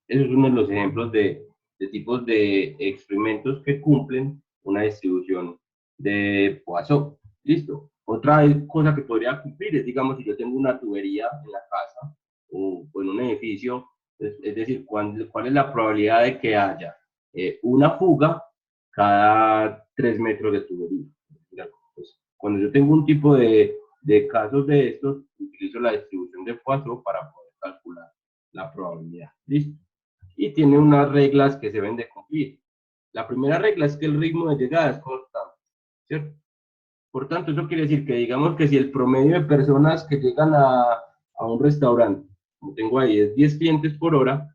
Eso es uno de los ejemplos de tipos de experimentos que cumplen una distribución de Poisson. Listo. Otra cosa que podría cumplir es, digamos, si yo tengo una tubería en la casa o en un edificio, es decir, ¿cuál es la probabilidad de que haya una fuga cada 3 metros de tubería? Pues, cuando yo tengo un tipo de casos de estos, utilizo la distribución de Poisson para poder calcular la probabilidad. ¿Listo? Y tiene unas reglas que se deben de cumplir. La primera regla es que el ritmo de llegada es constante, ¿cierto? Por tanto, eso quiere decir que digamos que si el promedio de personas que llegan a un restaurante, como tengo ahí, es 10 clientes por hora,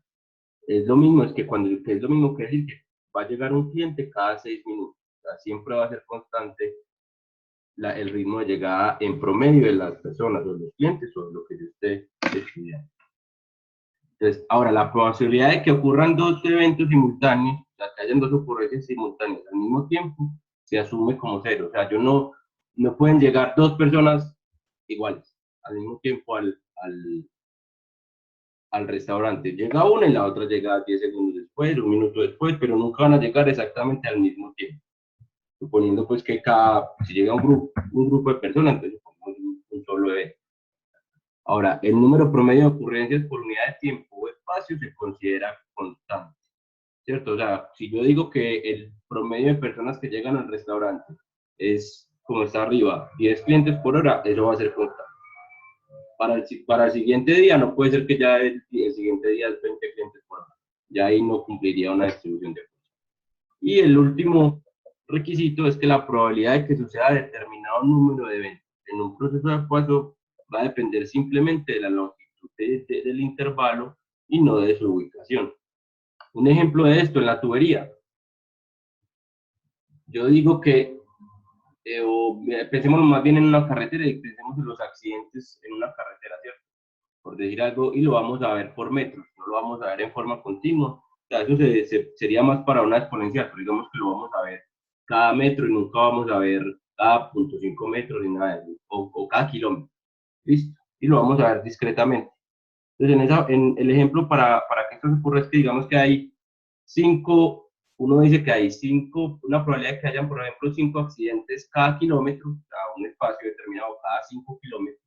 es lo mismo, es lo mismo que decir que va a llegar un cliente cada 6 minutos. O sea, siempre va a ser constante el ritmo de llegada en promedio de las personas, o de los clientes, o de lo que yo esté estudiando. Entonces, ahora, la posibilidad de que ocurran 2 eventos simultáneos, o sea, que hayan 2 ocurrencias simultáneas al mismo tiempo, se asume como 0. O sea, no pueden llegar 2 personas iguales al mismo tiempo al restaurante. Llega una y la otra llega 10 segundos después, 1 minuto después, pero nunca van a llegar exactamente al mismo tiempo. Suponiendo pues que si llega un grupo de personas, entonces ponemos un solo evento. Ahora, el número promedio de ocurrencias por unidad de tiempo o espacio se considera constante, ¿cierto? O sea, si yo digo que el promedio de personas que llegan al restaurante es, como está arriba, 10 clientes por hora, eso va a ser constante. Para el siguiente día no puede ser que ya el siguiente día es 20 clientes por hora. Ya ahí no cumpliría una distribución de fuerza. Y el último requisito es que la probabilidad de que suceda determinado número de eventos en un proceso de Poisson va a depender simplemente de la longitud del intervalo y no de su ubicación. Un ejemplo de esto en la tubería. Yo digo que, pensemos más bien en una carretera y pensemos en los accidentes en una carretera, ¿cierto? Por decir algo, y lo vamos a ver por metros, no lo vamos a ver en forma continua. O sea, eso sería más para una exponencial, pero digamos que lo vamos a ver cada metro y nunca vamos a ver cada 0.5 metros ni nada de eso, o cada kilómetro. ¿Listo? Y lo vamos a ver discretamente. Entonces, en el ejemplo, para que esto se ocurra, es que digamos que hay 5, uno dice que hay 5, una probabilidad de que hayan, por ejemplo, 5 accidentes cada kilómetro, o sea, un espacio determinado cada 5 kilómetros.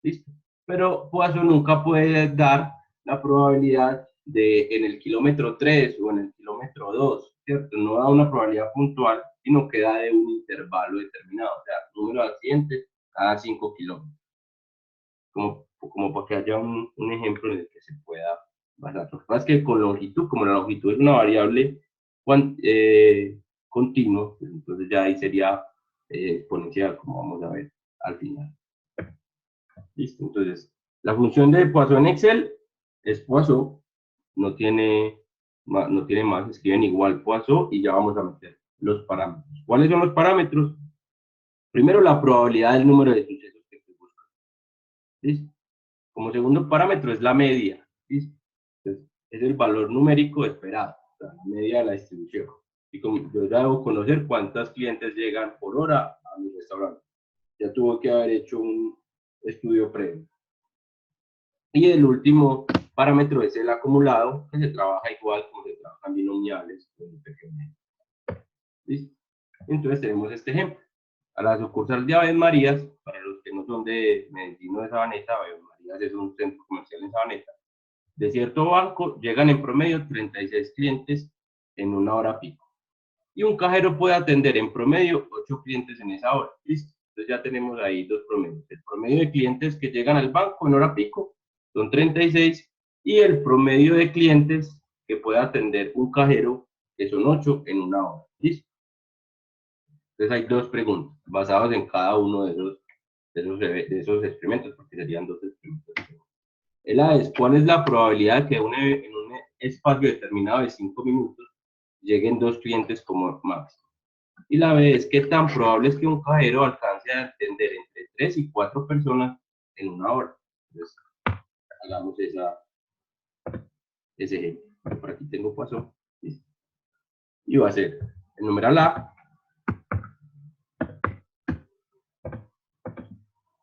¿Listo? Pero Poisson nunca puede dar la probabilidad de en el kilómetro 3 o en el kilómetro 2, ¿cierto? No da una probabilidad puntual, sino que da de un intervalo determinado, o sea, número de accidentes cada 5 kilómetros. Como para que haya un ejemplo en el que se pueda basar. Lo que pasa es que con longitud, como la longitud es una variable continua, pues entonces ya ahí sería exponencial, como vamos a ver al final. Listo, entonces la función de Poisson en Excel es Poisson, no tiene más, escriben igual Poisson y ya vamos a meter los parámetros. ¿Cuáles son los parámetros? Primero, la probabilidad del número de sucesos que se buscan. ¿Listo? Como segundo parámetro es la media. ¿Listo? Entonces, es el valor numérico esperado, o sea, la media de la distribución. Y como yo ya debo conocer cuántos clientes llegan por hora a mi restaurante. Ya tuve que haber hecho un estudio previo. Y el último parámetro es el acumulado, que se trabaja igual como se trabajan binomiales. ¿Listo? Entonces tenemos este ejemplo. A la sucursal de Aves Marías, para los que no son de Medellín o de Sabaneta, Aves Marías es un centro comercial en Sabaneta, de cierto banco llegan en promedio 36 clientes en una hora pico. Y un cajero puede atender en promedio 8 clientes en esa hora. ¿Listo? Entonces ya tenemos ahí dos promedios. El promedio de clientes que llegan al banco en hora pico son 36 y el promedio de clientes que puede atender un cajero, que son 8 en una hora. ¿Listo? Entonces hay dos preguntas basadas en cada uno de esos experimentos, porque serían dos experimentos. La es, ¿cuál es la probabilidad de que en un espacio determinado de 5 minutos lleguen 2 clientes como máximo? Y la B es, ¿qué tan probable es que un cajero alcance a atender entre 3 y 4 personas en una hora? Entonces, hagamos ese ejemplo. Por aquí tengo Poisson. Y va a ser el numeral A.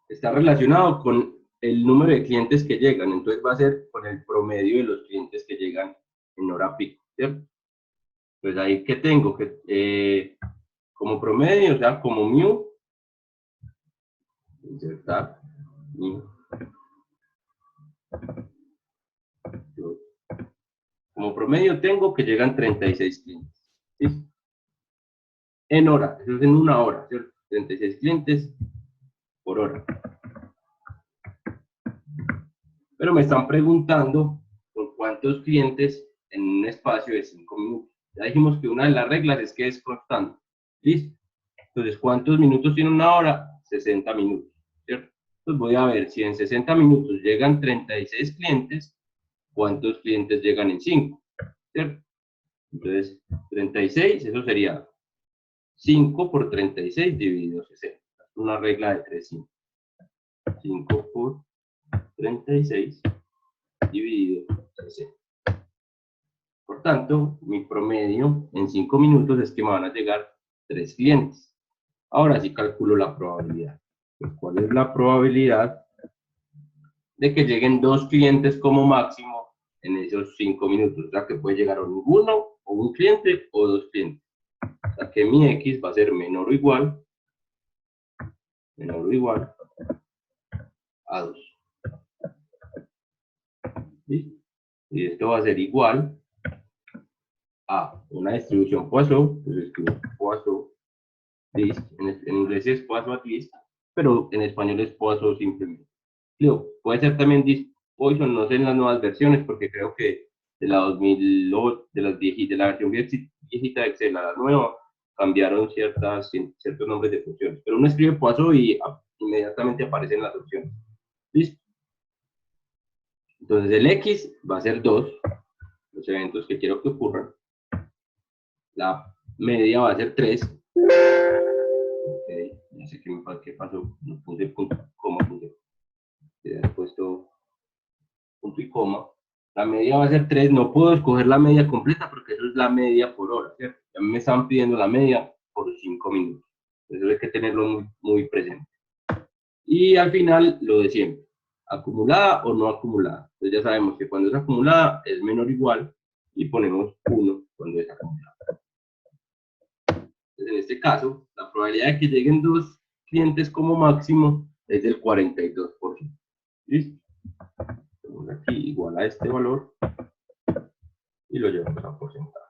Está relacionado con el número de clientes que llegan, entonces va a ser con el promedio de los clientes que llegan en hora pico, ¿cierto? Pues ahí que tengo que como promedio, o sea, como mu, insertar mu. Como promedio tengo que llegan 36 clientes, ¿sí? En hora, eso es en una hora, ¿cierto? 36 clientes por hora. Pero me están preguntando por cuántos clientes en un espacio de 5 minutos. Ya dijimos que una de las reglas es que es constante. ¿Listo? Entonces, ¿cuántos minutos tiene una hora? 60 minutos, ¿cierto? Entonces voy a ver si en 60 minutos llegan 36 clientes, ¿cuántos clientes llegan en 5? ¿Cierto? Entonces, 36, eso sería 5 por 36 dividido 60. Es una regla de 3, 5. 5 por 36 dividido 60. Por tanto, mi promedio en 5 minutos es que me van a llegar 3 clientes. Ahora sí calculo la probabilidad. Pues, ¿cuál es la probabilidad de que lleguen 2 clientes como máximo en esos 5 minutos? O sea, que puede llegar o ninguno, o un cliente, o 2 clientes. O sea, que mi X va a ser menor o igual a 2. ¿Listo? Y esto va a ser igual a una distribución Poisson, entonces escribo Poisson list, en inglés es Poisson list, pero en español es Poisson simplemente. Digo, puede ser también Poisson, no sé en las nuevas versiones, porque creo que de la 2008, de la versión viejita de Excel a la nueva, cambiaron ciertos nombres de funciones. Pero uno escribe Poisson y inmediatamente exactamente aparecen las opciones. ¿Listo? Entonces el X va a ser 2, los eventos que quiero que ocurran. La media va a ser 3. Ok, no sé qué pasó, no puse punto, coma, puse. He puesto punto y coma. La media va a ser 3, no puedo escoger la media completa porque eso es la media por hora, ¿cierto? A mí me están pidiendo la media por 5 minutos. Eso hay que tenerlo muy, muy presente. Y al final, lo de siempre, acumulada o no acumulada. Entonces ya sabemos que cuando es acumulada es menor o igual y ponemos 1 cuando es acumulada. Entonces en este caso, la probabilidad de que lleguen 2 clientes como máximo es del 42%. ¿Listo? Ponemos aquí igual a este valor y lo llevamos a porcentaje.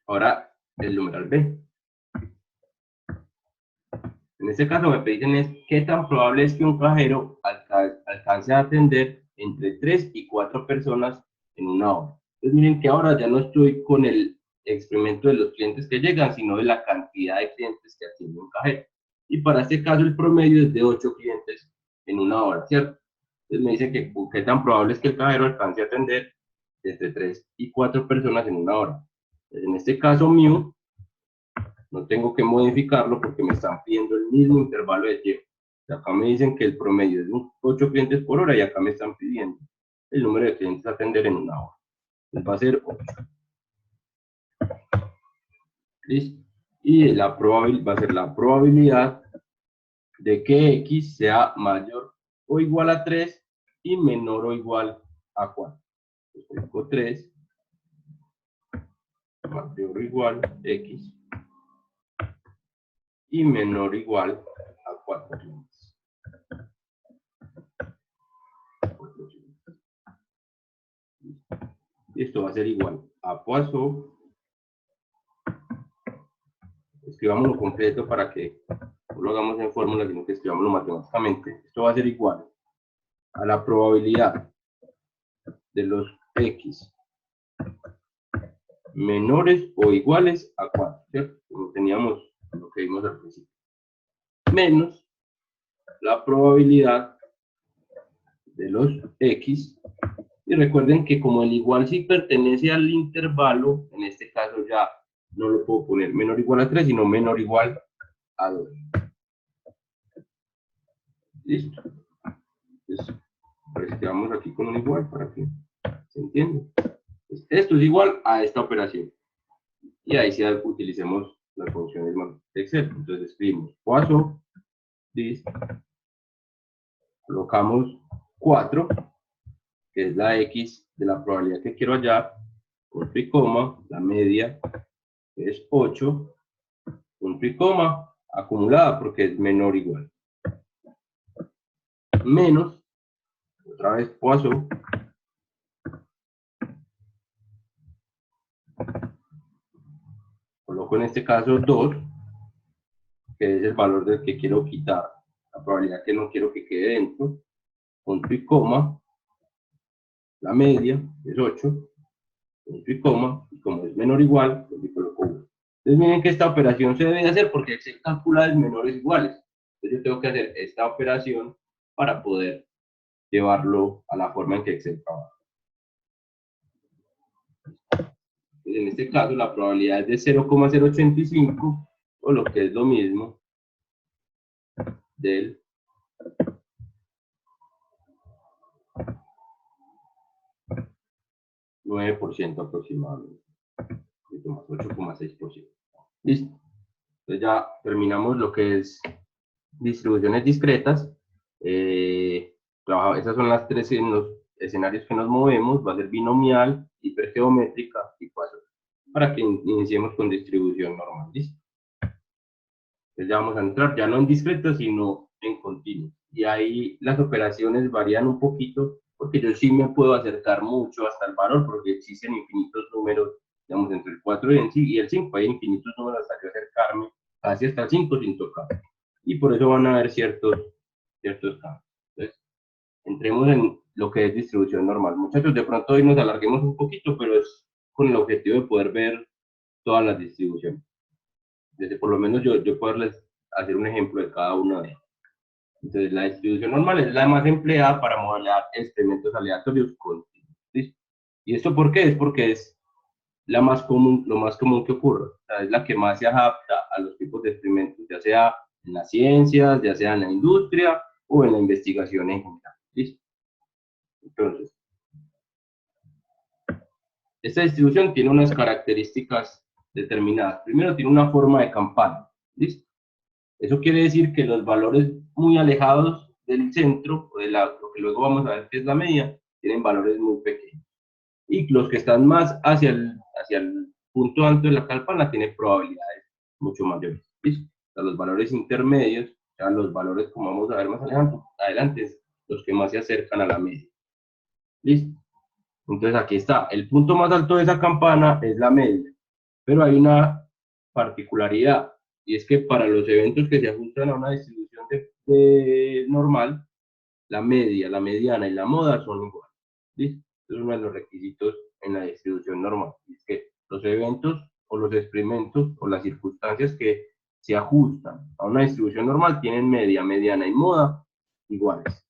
Ahora, el numeral B. En este caso me dicen es qué tan probable es que un cajero alcance a atender entre 3 y 4 personas en una hora. Entonces miren que ahora ya no estoy con el experimento de los clientes que llegan, sino de la cantidad de clientes que atiende un cajero. Y para este caso el promedio es de 8 clientes en una hora, ¿cierto? Entonces me dice que qué tan probable es que el cajero alcance a atender entre 3 y 4 personas en una hora. Entonces, en este caso mu no tengo que modificarlo porque me están pidiendo el mismo intervalo de tiempo. Acá me dicen que el promedio es de 8 clientes por hora y acá me están pidiendo el número de clientes a atender en una hora. Entonces va a ser 8. ¿Listo? Y va a ser la probabilidad de que X sea mayor o igual a 3 y menor o igual a 4. Entonces, 3 mayor o igual a X y menor o igual a 4 clientes. Esto va a ser igual a Poisson. Escribámoslo completo para que no lo hagamos en fórmula, sino que escribámoslo matemáticamente. Esto va a ser igual a la probabilidad de los X menores o iguales a 4, ¿cierto? Como teníamos lo que vimos al principio. Menos la probabilidad de los X. Y recuerden que como el igual sí pertenece al intervalo, en este caso ya no lo puedo poner menor o igual a 3, sino menor o igual a 2. Listo. Entonces, escribamos aquí con un igual para que se entienda. Entonces, esto es igual a esta operación. Y ahí sí utilicemos las funciones de Excel. Entonces escribimos Poisson, dis, colocamos 4, que es la X de la probabilidad que quiero hallar, punto y coma, la media es 8, punto y coma, acumulada porque es menor o igual. Menos, otra vez Poisson, coloco en este caso 2, que es el valor del que quiero quitar, la probabilidad que no quiero que quede dentro, punto y coma, la media es 8, punto y coma, y como es menor o igual, pues le coloco 1. Entonces miren que esta operación se debe hacer porque se calcula de menores iguales. Entonces yo tengo que hacer esta operación para poder llevarlo a la forma en que Excel trabaja. En este caso la probabilidad es de 0,085 o lo que es lo mismo del 9% aproximadamente, 8,6%. Listo. Entonces ya terminamos lo que es distribuciones discretas. Esas son las tres en los escenarios que nos movemos. Va a ser binomial, hipergeométrica y Poisson. Para que iniciemos con distribución normal. ¿Listo? Entonces ya vamos a entrar ya no en discreto, sino en continuo. Y ahí las operaciones varían un poquito, porque yo sí me puedo acercar mucho hasta el valor, porque existen infinitos números, digamos, entre el 4 y el 5. Hay infinitos números hasta que acercarme casi hasta el 5 sin tocar. Y por eso van a haber ciertos cambios. Entonces, entremos en lo que es distribución normal. Muchachos, de pronto hoy nos alarguemos un poquito, pero es con el objetivo de poder ver todas las distribuciones. desde por lo menos yo poderles hacer un ejemplo de cada una de ellas. Entonces, la distribución normal es la más empleada para modelar experimentos aleatorios continuos. ¿Listo? ¿Y esto por qué? Es porque es la más común, lo más común que ocurre. O sea, es la que más se adapta a los tipos de experimentos, ya sea en las ciencias, ya sea en la industria o en la investigación en general. ¿Listo? Entonces, esta distribución tiene unas características determinadas. Primero, tiene una forma de campana. ¿Listo? Eso quiere decir que los valores muy alejados del centro, o de lo que luego vamos a ver que es la media, tienen valores muy pequeños. Y los que están más hacia el punto alto de la campana tienen probabilidades mucho mayores. ¿Listo? O sea, los valores intermedios, o sea, los valores, como vamos a ver más adelante, los que más se acercan a la media. ¿Listo? Entonces aquí está, el punto más alto de esa campana es la media, pero hay una particularidad, y es que para los eventos que se ajustan a una distribución de normal, la media, la mediana y la moda son iguales. ¿Listo? Este es uno de los requisitos en la distribución normal, y es que los eventos o los experimentos o las circunstancias que se ajustan a una distribución normal tienen media, mediana y moda iguales.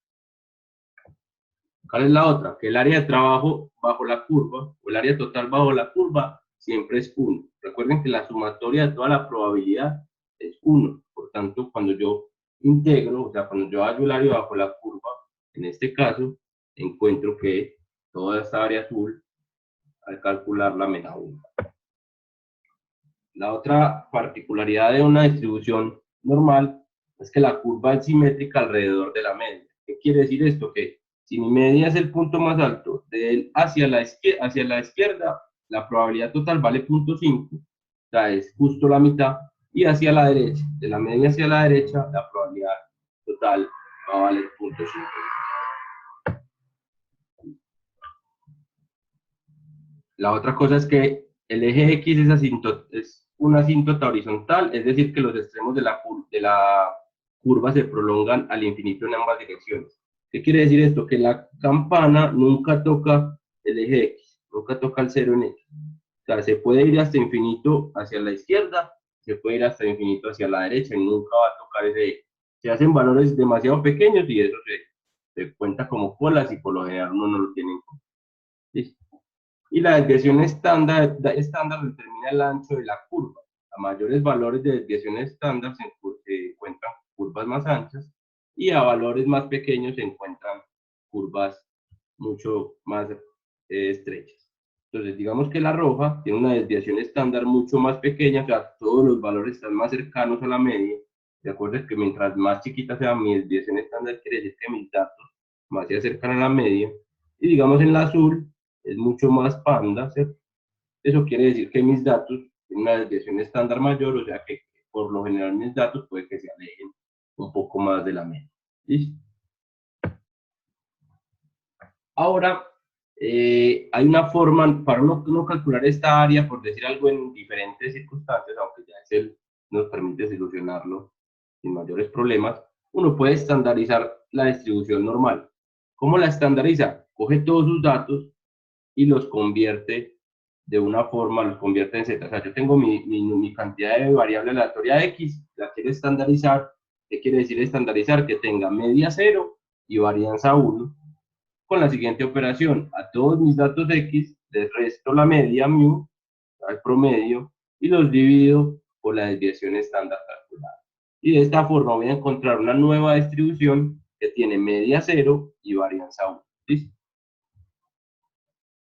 ¿Cuál es la otra? Que el área de trabajo bajo la curva, o el área total bajo la curva, siempre es 1. Recuerden que la sumatoria de toda la probabilidad es 1. Por tanto, cuando yo integro, o sea, cuando yo hallo el área bajo la curva, en este caso, encuentro que toda esta área azul, al calcularla, me da 1. La otra particularidad de una distribución normal es que la curva es simétrica alrededor de la media. ¿Qué quiere decir esto? Que si mi media es el punto más alto de él hacia la izquierda, la probabilidad total vale 0.5, o sea, es justo la mitad, y hacia la derecha, de la media hacia la derecha, la probabilidad total va a valer 0.5. La otra cosa es que el eje X es una asíntota horizontal, es decir, que los extremos de la curva se prolongan al infinito en ambas direcciones. ¿Qué quiere decir esto? Que la campana nunca toca el eje X, nunca toca el 0 en X. O sea, se puede ir hasta infinito hacia la izquierda, se puede ir hasta infinito hacia la derecha y nunca va a tocar ese eje. Se hacen valores demasiado pequeños y eso se cuenta como colas y por lo general uno no lo tiene en cuenta. ¿Listo? Y la desviación estándar determina el ancho de la curva. A mayores valores de desviación estándar se encuentran curvas más anchas y a valores más pequeños se encuentran curvas mucho más estrechas. Entonces, digamos que la roja tiene una desviación estándar mucho más pequeña, o sea, todos los valores están más cercanos a la media. De acuerdo, que mientras más chiquita sea mi desviación estándar, quiere decir que mis datos más se acercan a la media. Y digamos en la azul, es mucho más panda, ¿cierto? Eso quiere decir que mis datos tienen una desviación estándar mayor, o sea que por lo general mis datos puede que se alejen un poco más de la media. ¿Listo? Ahora, hay una forma para uno calcular esta área, por decir algo, en diferentes circunstancias, aunque ya Excel nos permite solucionarlo sin mayores problemas. Uno puede estandarizar la distribución normal. ¿Cómo la estandariza? Coge todos sus datos y los convierte de una forma, los convierte en Z. O sea, yo tengo mi cantidad de variable aleatoria X, la quiero estandarizar. ¿Qué quiere decir estandarizar? Que tenga media 0 y varianza 1. Con la siguiente operación, a todos mis datos X les resto la media mu, el promedio, y los divido por la desviación estándar calculada. Y de esta forma voy a encontrar una nueva distribución que tiene media 0 y varianza 1. ¿Listo?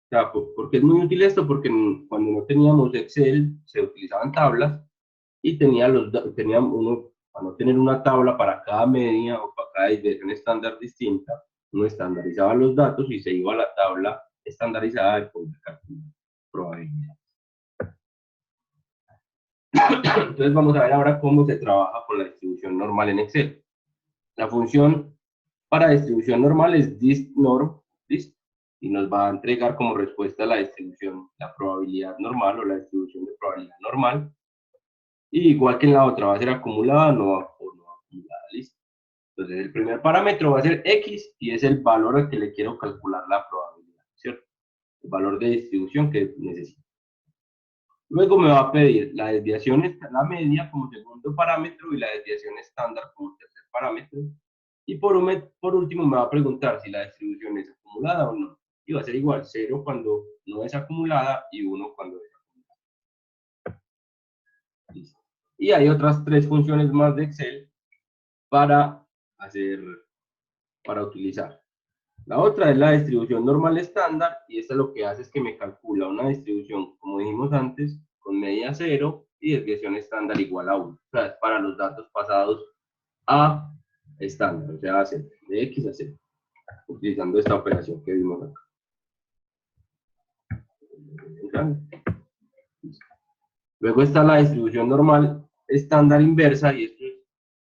O sea, porque es muy útil esto, porque cuando no teníamos Excel se utilizaban tablas y tenía uno, para no tener una tabla para cada media o para cada desviación estándar distinta, uno estandarizaba los datos y se iba a la tabla estandarizada de poder calcular probabilidades. Entonces vamos a ver ahora cómo se trabaja con la distribución normal en Excel. La función para distribución normal es distnorm, ¿listo? Y nos va a entregar como respuesta la distribución, la probabilidad normal o la distribución de probabilidad normal. Y igual que en la otra, va a ser acumulada o no acumulada, ¿listo? Entonces el primer parámetro va a ser X y es el valor al que le quiero calcular la probabilidad, ¿cierto? El valor de distribución que necesito. Luego me va a pedir la desviación, la media como segundo parámetro y la desviación estándar como tercer parámetro. Y por último me va a preguntar si la distribución es acumulada o no. Y va a ser igual, 0 cuando no es acumulada y 1 cuando es acumulada. Listo. Y hay otras 3 funciones más de Excel para utilizar. La otra es la distribución normal estándar, y esta lo que hace es que me calcula una distribución, como dijimos antes, con media 0 y desviación estándar igual a 1. O sea, es para los datos pasados a estándar, o sea, a 0, de X a 0, utilizando esta operación que vimos acá. Luego está la distribución normal estándar inversa, y esto,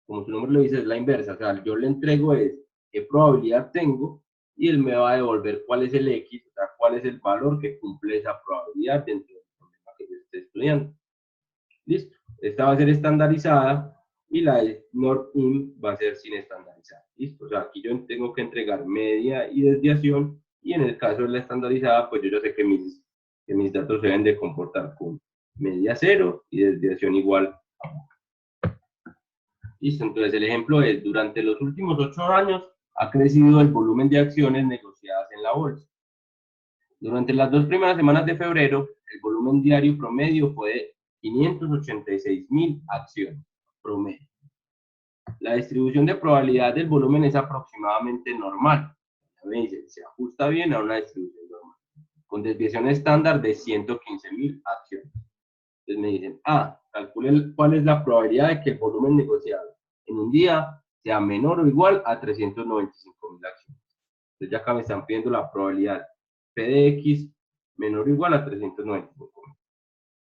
como su nombre lo dice, es la inversa. O sea, yo le entrego es qué probabilidad tengo, y él me va a devolver cuál es el X, o sea, cuál es el valor que cumple esa probabilidad dentro del problema que yo esté estudiando. Listo. Esta va a ser estandarizada y la de NORM va a ser sin estandarizar. Listo. O sea, aquí yo tengo que entregar media y desviación, y en el caso de la estandarizada, pues yo ya sé que mis datos se deben de comportar con media 0 y desviación igual a 1. Listo. Entonces el ejemplo es: durante los últimos 8 años ha crecido el volumen de acciones negociadas en la bolsa. Durante las 2 primeras semanas de febrero, el volumen diario promedio fue de 586.000 acciones promedio. La distribución de probabilidad del volumen es aproximadamente normal. Me dice, se ajusta bien a una distribución normal, con desviación estándar de 115.000 acciones. Entonces me dicen, calculen cuál es la probabilidad de que el volumen negociado en un día sea menor o igual a 395.000 acciones. Entonces ya acá me están pidiendo la probabilidad P de X menor o igual a 395.000.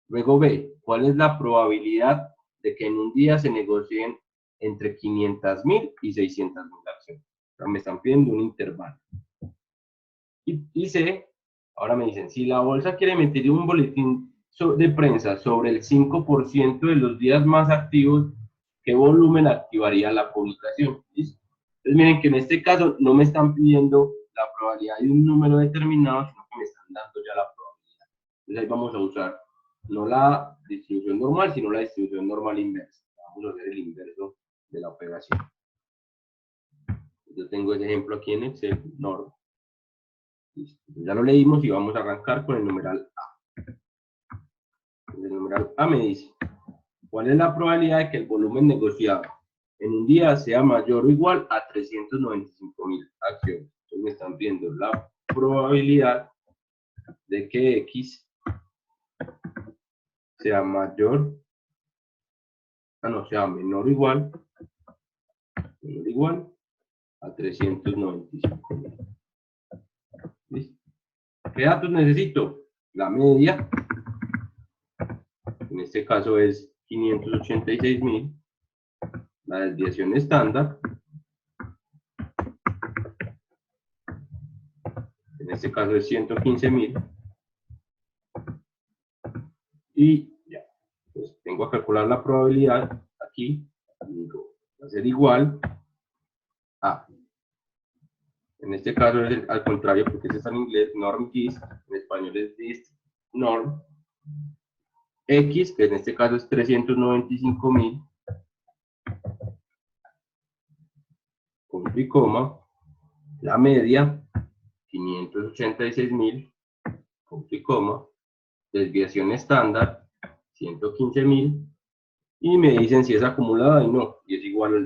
Luego B, ¿cuál es la probabilidad de que en un día se negocien entre 500.000 y 600.000 acciones? O sea, me están pidiendo un intervalo. Y C, ahora me dicen, si la bolsa quiere emitir un boletín de prensa sobre el 5% de los días más activos, ¿qué volumen activaría la publicación? ¿Listo? Entonces miren que en este caso no me están pidiendo la probabilidad de un número determinado, sino que me están dando ya la probabilidad. Entonces ahí vamos a usar no la distribución normal, sino la distribución normal inversa. Vamos a hacer el inverso de la operación. Yo tengo ese ejemplo aquí en Excel, norm. Listo. Ya lo leímos y vamos a arrancar con el numeral A. El numeral A me dice, ¿cuál es la probabilidad de que el volumen negociado en un día sea mayor o igual a 395.000 acciones? Entonces me están viendo la probabilidad de que X sea sea menor o igual a 395.000. ¿Listo? ¿Qué datos necesito? La media, en este caso es 586.000, la desviación estándar, en este caso es 115.000, y ya, pues tengo a calcular la probabilidad aquí, digo, va a ser igual a, en este caso es al contrario porque este está en inglés, norm this, en español es this norm, X, que en este caso es 395.000, punto y coma, la media, 586.000, punto y coma, desviación estándar, 115.000, y me dicen si es acumulada y no, y es igual a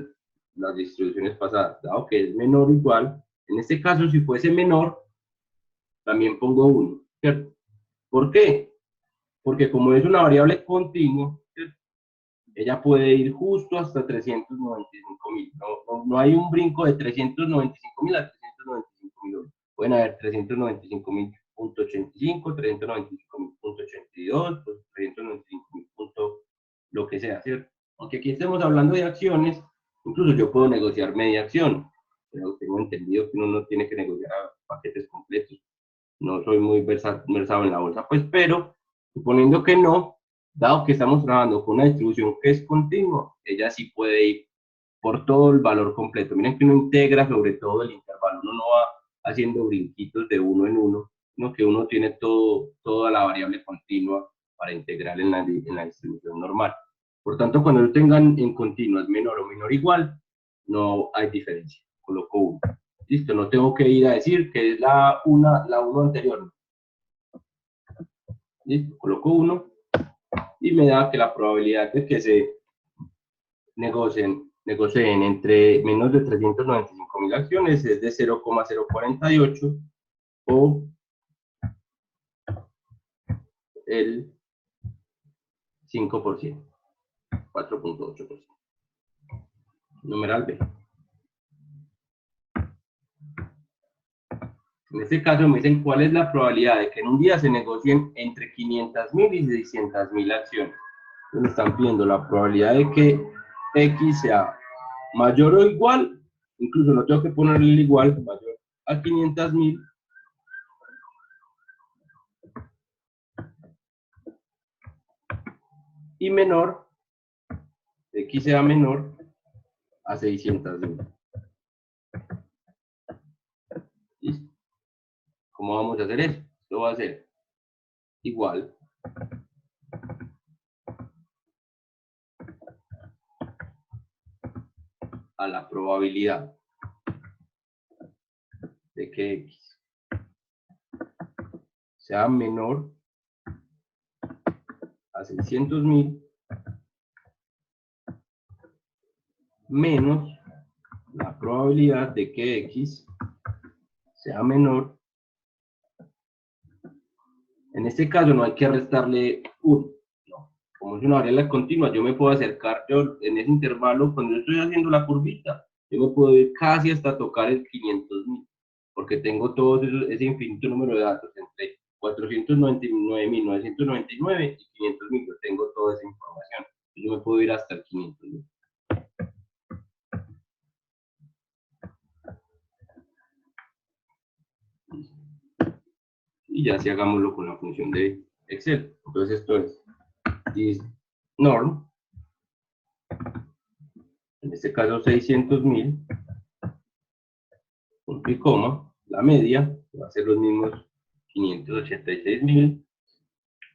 las distribuciones pasadas, dado que es menor o igual. En este caso, si fuese menor, también pongo 1, ¿cierto? ¿Por qué? Porque como es una variable continua, ¿cierto?, ella puede ir justo hasta 395.000. No hay un brinco de 395.000 a 395.000. Pueden haber 395.000.85, 395.000.82, 395.000. Lo que sea, ¿cierto? Aunque aquí estemos hablando de acciones, incluso yo puedo negociar media acción, pero tengo entendido que uno no tiene que negociar a paquetes completos. No soy muy versado en la bolsa, pues, pero suponiendo que no, dado que estamos trabajando con una distribución que es continua, ella sí puede ir por todo el valor completo. Miren que uno integra sobre todo el intervalo, uno no va haciendo brinquitos de uno en uno, sino que uno tiene toda la variable continua para integrar en la distribución normal. Por tanto, cuando yo tengan en continuas menor o menor igual, no hay diferencia. Coloco 1. Listo, no tengo que ir a decir que es la 1 anterior. Listo, coloco 1 y me da que la probabilidad de que se negocien entre menos de 395.000 acciones es de 0,048 o el 5%, 4.8%. Numeral B. En este caso me dicen cuál es la probabilidad de que en un día se negocien entre 500.000 y 600.000 acciones. Entonces están pidiendo la probabilidad de que X sea mayor o igual, incluso no tengo que ponerle el igual, mayor a 500.000, y menor, X sea menor a 600.000. ¿Listo? ¿Cómo vamos a hacer eso? Esto va a ser igual a la probabilidad de que X sea menor a 600.000 menos la probabilidad de que X sea menor. En este caso no hay que restarle 1. No. Como es una variable continua, yo me puedo acercar, yo en ese intervalo, cuando yo estoy haciendo la curvita, yo me puedo ir casi hasta tocar el 500.000, porque tengo todo ese infinito número de datos entre 499.999 y 500.000. Yo tengo toda esa información. Yo me puedo ir hasta el 500.000. Y ya si hagámoslo con la función de Excel. Entonces esto es norm, en este caso 600.000, punto y coma, la media va a ser los mismos 586.000,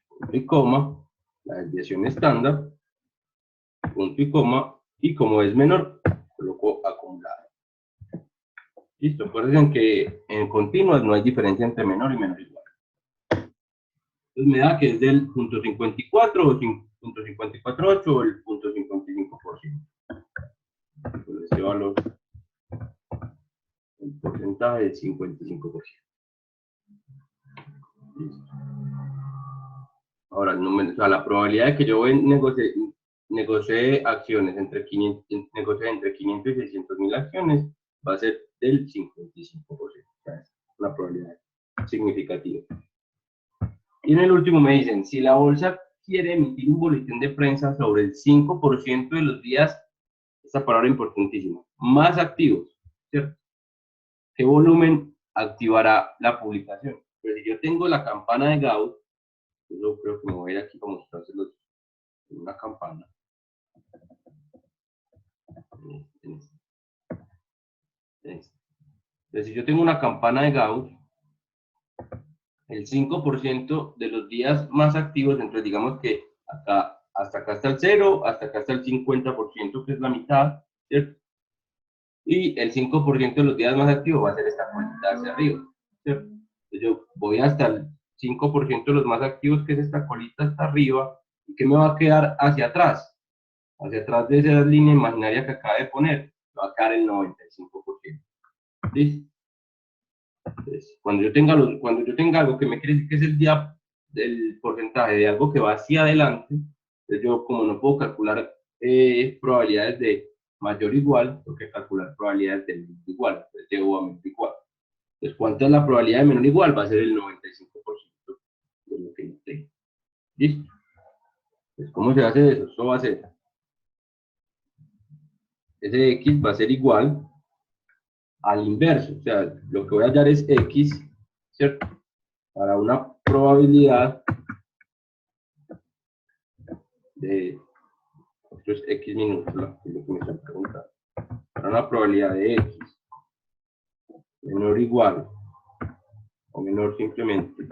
punto y coma, la desviación estándar, punto y coma, y como es menor, coloco acumulado. Listo, acuérdense que en continuas no hay diferencia entre menor y menor igual. Entonces me da que es del 0.54 o 0.548 o el 0.55%. Por ese valor, el porcentaje es 55%. Listo. Ahora, la probabilidad de que yo negocie acciones entre 500 y 600.000 acciones va a ser del 55%. O sea, es una probabilidad significativa. Y en el último me dicen, si la bolsa quiere emitir un boletín de prensa sobre el 5% de los días, esta palabra importantísima, más activos, ¿cierto? ¿Qué volumen activará la publicación? Pero si yo tengo la campana de Gauss, yo creo que me voy a ir aquí para mostrárselos en una campana. Entonces, si yo tengo una campana de Gauss, el 5% de los días más activos, entonces digamos que acá, hasta acá está el 0, hasta acá está el 50%, que es la mitad, ¿cierto? Y el 5% de los días más activos va a ser esta colita hacia arriba, ¿cierto? Entonces yo voy hasta el 5% de los más activos, que es esta colita hasta arriba, y que me va a quedar hacia atrás de esa línea imaginaria que acaba de poner, va a quedar el 95%. ¿Listo? Entonces, cuando yo tenga algo que me quiere decir que es el porcentaje de algo que va hacia adelante, entonces yo, como no puedo calcular probabilidades de mayor o igual, tengo que calcular probabilidades de menor o igual, entonces llego a menor o igual. Entonces, ¿cuánto es la probabilidad de menor o igual? Va a ser el 95% de lo que yo tengo. ¿Listo? Entonces, ¿cómo se hace eso? Esto va a ser, ese X va a ser igual al inverso, o sea, lo que voy a hallar es X, ¿cierto? Para una probabilidad de, esto es X minúscula, es lo que me están preguntando, para una probabilidad de X menor o igual, o menor simplemente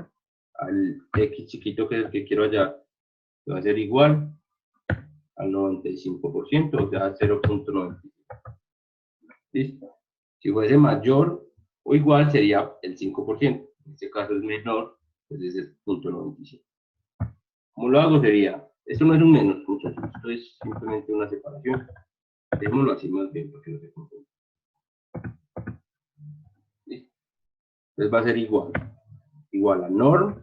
al X chiquito que es el que quiero hallar, va a ser igual al 95%, o sea, 0.95. ¿Listo? Si fuese mayor o igual sería el 5%. En este caso es menor, entonces es 0.95. ¿Cómo lo hago? Sería, esto no es un menos, muchachos, esto es simplemente una separación. Dejémoslo así más bien para que no se confunda. ¿Listo? Entonces va a ser igual a norm,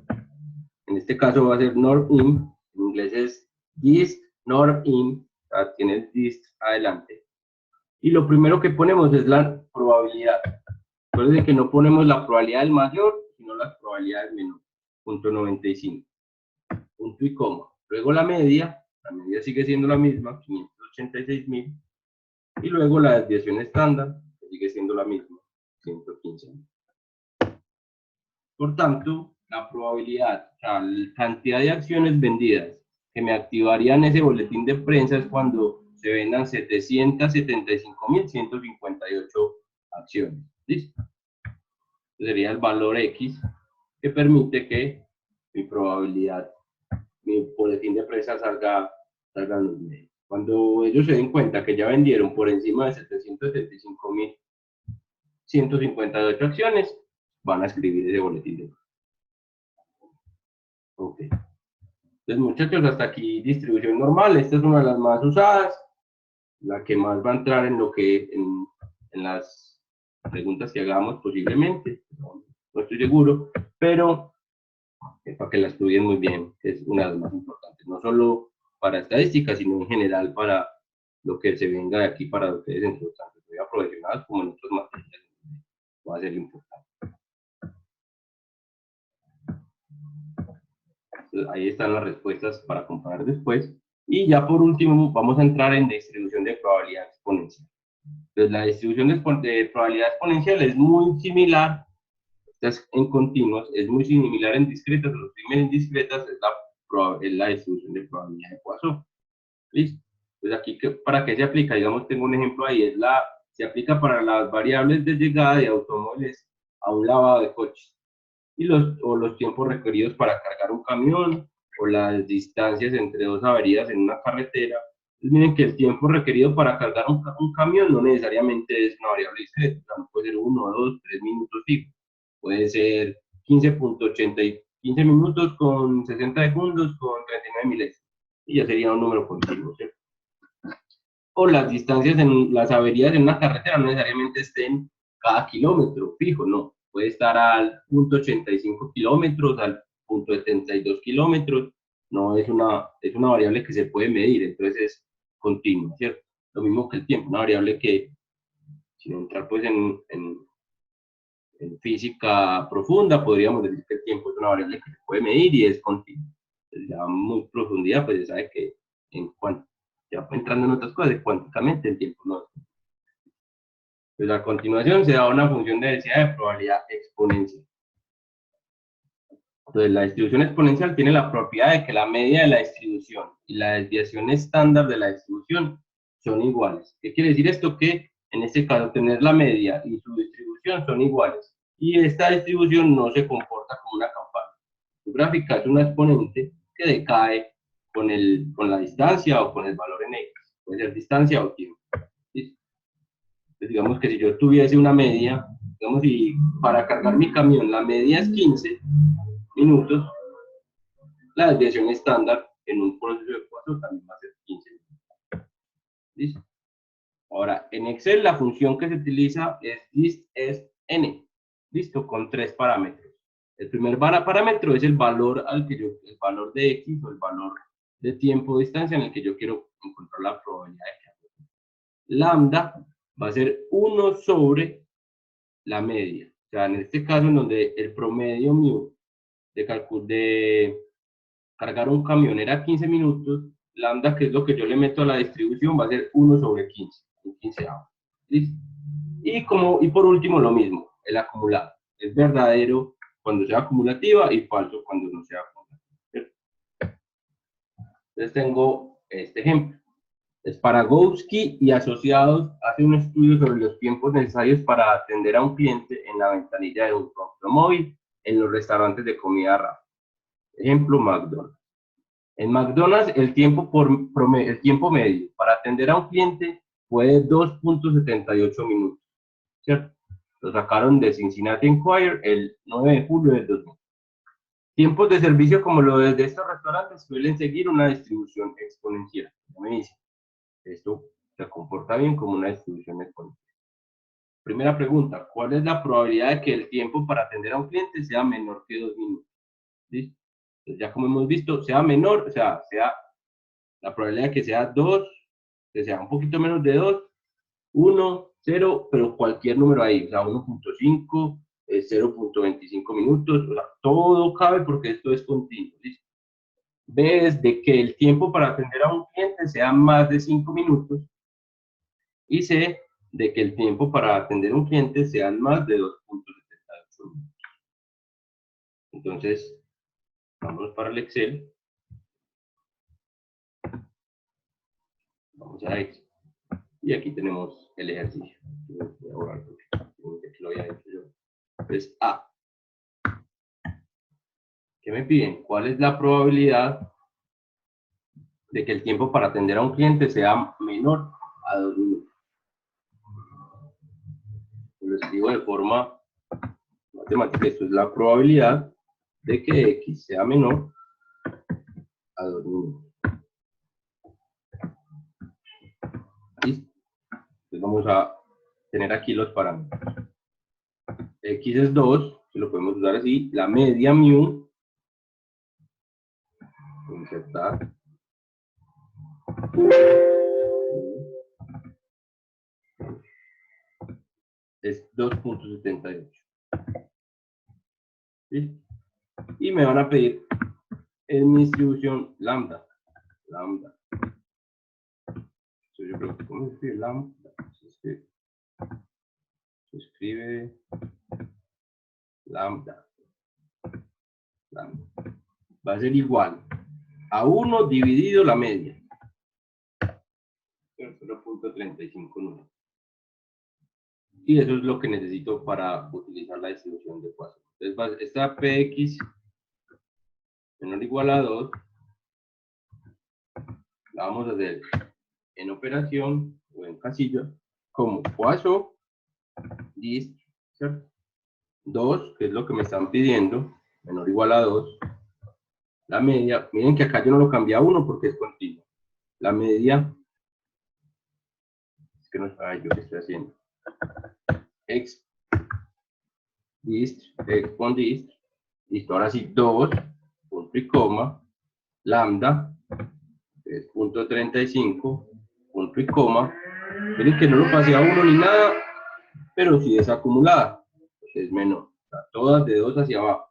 en este caso va a ser norm in, en inglés es dist norm in, o sea, tiene dist adelante. Y lo primero que ponemos es la probabilidad. Recuerden que no ponemos la probabilidad del mayor, sino la probabilidad del menor, 0.95, punto y coma. Luego la media sigue siendo la misma, 586.000, y luego la desviación estándar, que sigue siendo la misma, 115.000. Por tanto, la probabilidad, o sea, la cantidad de acciones vendidas que me activarían ese boletín de prensa es cuando se vendan 775.158 acciones. ¿Listo? Sería el valor X que permite que mi probabilidad, mi boletín de prensa salga en los medios. Cuando ellos se den cuenta que ya vendieron por encima de 775.158 acciones, van a escribir ese boletín de prensa. Ok. Entonces, muchachos, hasta aquí distribución normal. Esta es una de las más usadas, la que más va a entrar en lo que en las preguntas que hagamos posiblemente. No estoy seguro, pero para que la estudien muy bien, es una de las más importantes, no solo para estadística, sino en general para lo que se venga de aquí para ustedes en tanto profesionales como en otros materiales, va a ser importante. Entonces, ahí están las respuestas para comparar después. Y ya por último vamos a entrar en distribución de probabilidad exponencial. Entonces la distribución de probabilidad exponencial es muy similar, en continuas, es muy similar en discretas, los primeros en discretas es la distribución de probabilidad de Poisson. ¿Listo? Entonces aquí, ¿para qué se aplica? Digamos, tengo un ejemplo ahí, se aplica para las variables de llegada de automóviles a un lavado de coches, y los tiempos requeridos para cargar un camión, o las distancias entre dos avenidas en una carretera. Entonces, miren que el tiempo requerido para cargar un camión no necesariamente es una variable discreta, o sea, no puede ser 1, 2, 3 minutos fijo, puede ser 15 minutos con 60 segundos con 39 milésimas, y ya sería un número continuo, ¿cierto? O las distancias en las averías en una carretera no necesariamente estén cada kilómetro fijo, no, puede estar al punto 85 kilómetros, al punto 72 kilómetros, no es una variable que se puede medir, entonces es continua, ¿cierto? Lo mismo que el tiempo, una variable que, sin entrar pues en física profunda, podríamos decir que el tiempo es una variable que se puede medir y es continua. Entonces, ya muy profundidad, pues se sabe que ya entrando en otras cosas, cuánticamente el tiempo no es. Pues a continuación se da una función de densidad de probabilidad exponencial. Entonces la distribución exponencial tiene la propiedad de que la media de la distribución y la desviación estándar de la distribución son iguales. ¿Qué quiere decir esto? Que en este caso tener la media y su distribución son iguales. Y esta distribución no se comporta como una campana. Su gráfica es una exponente que decae con la distancia o con el valor en X. Puede ser distancia o tiempo. ¿Listo? Entonces, digamos que si yo tuviese una media, digamos, si para cargar mi camión la media es 15 minutos, la desviación estándar en un proceso de Poisson también va a ser 15 minutos. ¿Listo? Ahora, en Excel la función que se utiliza es dist_n, ¿listo? Con 3 parámetros. El primer parámetro es el valor el valor de X o el valor de tiempo o distancia en el que yo quiero encontrar la probabilidad de que haga. Lambda va a ser 1 sobre la media. O sea, en este caso en donde el promedio mío de cargar un camión era 15 minutos, lambda, que es lo que yo le meto a la distribución, va a ser 1 sobre 15, un 15. ¿Listo? Y por último lo mismo, el acumulado. Es verdadero cuando sea acumulativa y falso cuando no sea acumulativa. Entonces tengo este ejemplo. Sparagowski y asociados hace un estudio sobre los tiempos necesarios para atender a un cliente en la ventanilla de un automóvil en los restaurantes de comida rápida. Ejemplo, McDonald's. En McDonald's el tiempo medio para atender a un cliente fue de 2.78 minutos, ¿cierto? Lo sacaron de Cincinnati Enquirer el 9 de julio del 2000. Tiempos de servicio como los de estos restaurantes suelen seguir una distribución exponencial. Me dice, esto se comporta bien como una distribución exponencial. Primera pregunta, ¿cuál es la probabilidad de que el tiempo para atender a un cliente sea menor que 2 minutos? ¿Listo? Entonces, ya como hemos visto, sea menor, o sea la probabilidad de que sea 2, que sea un poquito menos de 2, 1, 0, pero cualquier número ahí, o sea, 1.5, 0.25 minutos, o sea, todo cabe porque esto es continuo, ¿listo? B es de que el tiempo para atender a un cliente sea más de 5 minutos, y C, de que el tiempo para atender a un cliente sea más de 2.78 minutos. Entonces, vamos para el Excel. Vamos a Excel. Y aquí tenemos el ejercicio. Voy a borrar porque lo había hecho yo. Entonces, A. ¿Qué me piden? ¿Cuál es la probabilidad de que el tiempo para atender a un cliente sea menor a 2 minutos? Lo escribo de forma matemática. Esto es la probabilidad de que X sea menor a 2 minutos. ¿Listo? Entonces vamos a tener aquí los parámetros. X es 2, que lo podemos usar así. La media mu, insertar. Es 2.78. ¿Sí? Y me van a pedir en mi distribución lambda. Lambda. Entonces yo creo que ¿cómo se escribe lambda? Se escribe lambda. Lambda. Va a ser igual a 1 dividido la media. 0.359. Y eso es lo que necesito para utilizar la distribución de Poisson. Entonces, esta Px menor o igual a 2, la vamos a hacer en operación o en casilla como Poisson dist, ¿cierto? 2, que es lo que me están pidiendo, menor o igual a 2. La media, miren que acá yo no lo cambié a 1 porque es continuo. La media, es que no está yo que estoy haciendo. X dist, expon dist, listo, ahora sí, 2, punto y coma, lambda, 3.35, punto y coma. Miren que no lo pasé a 1 ni nada, pero sí es acumulada, es menor, o sea, todas de 2 hacia abajo.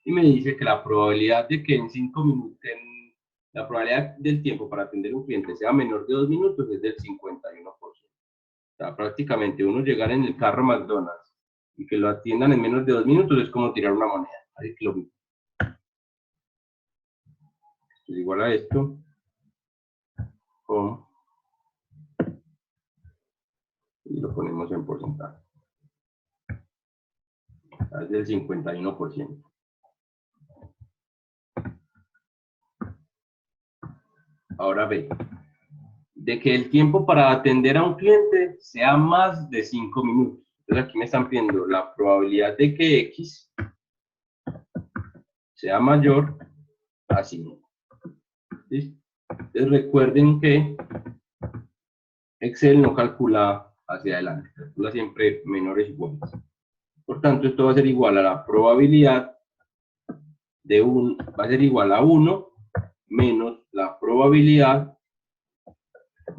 Y me dice que la probabilidad de que en 5 minutos, la probabilidad del tiempo para atender un cliente sea menor de 2 minutos es del 51%. O sea, prácticamente uno llegar en el carro McDonald's y que lo atiendan en menos de 2 minutos es como tirar una moneda. Así que lo mismo. Esto es igual a esto. Y lo ponemos en porcentaje. Es del 51%. Ahora ve, de que el tiempo para atender a un cliente sea más de 5 minutos. Entonces aquí me están pidiendo la probabilidad de que X sea mayor a 5. ¿Listo? Entonces recuerden que Excel no calcula hacia adelante, calcula siempre menores o iguales. Por tanto, esto va a ser igual a la probabilidad de va a ser igual a 1 menos la probabilidad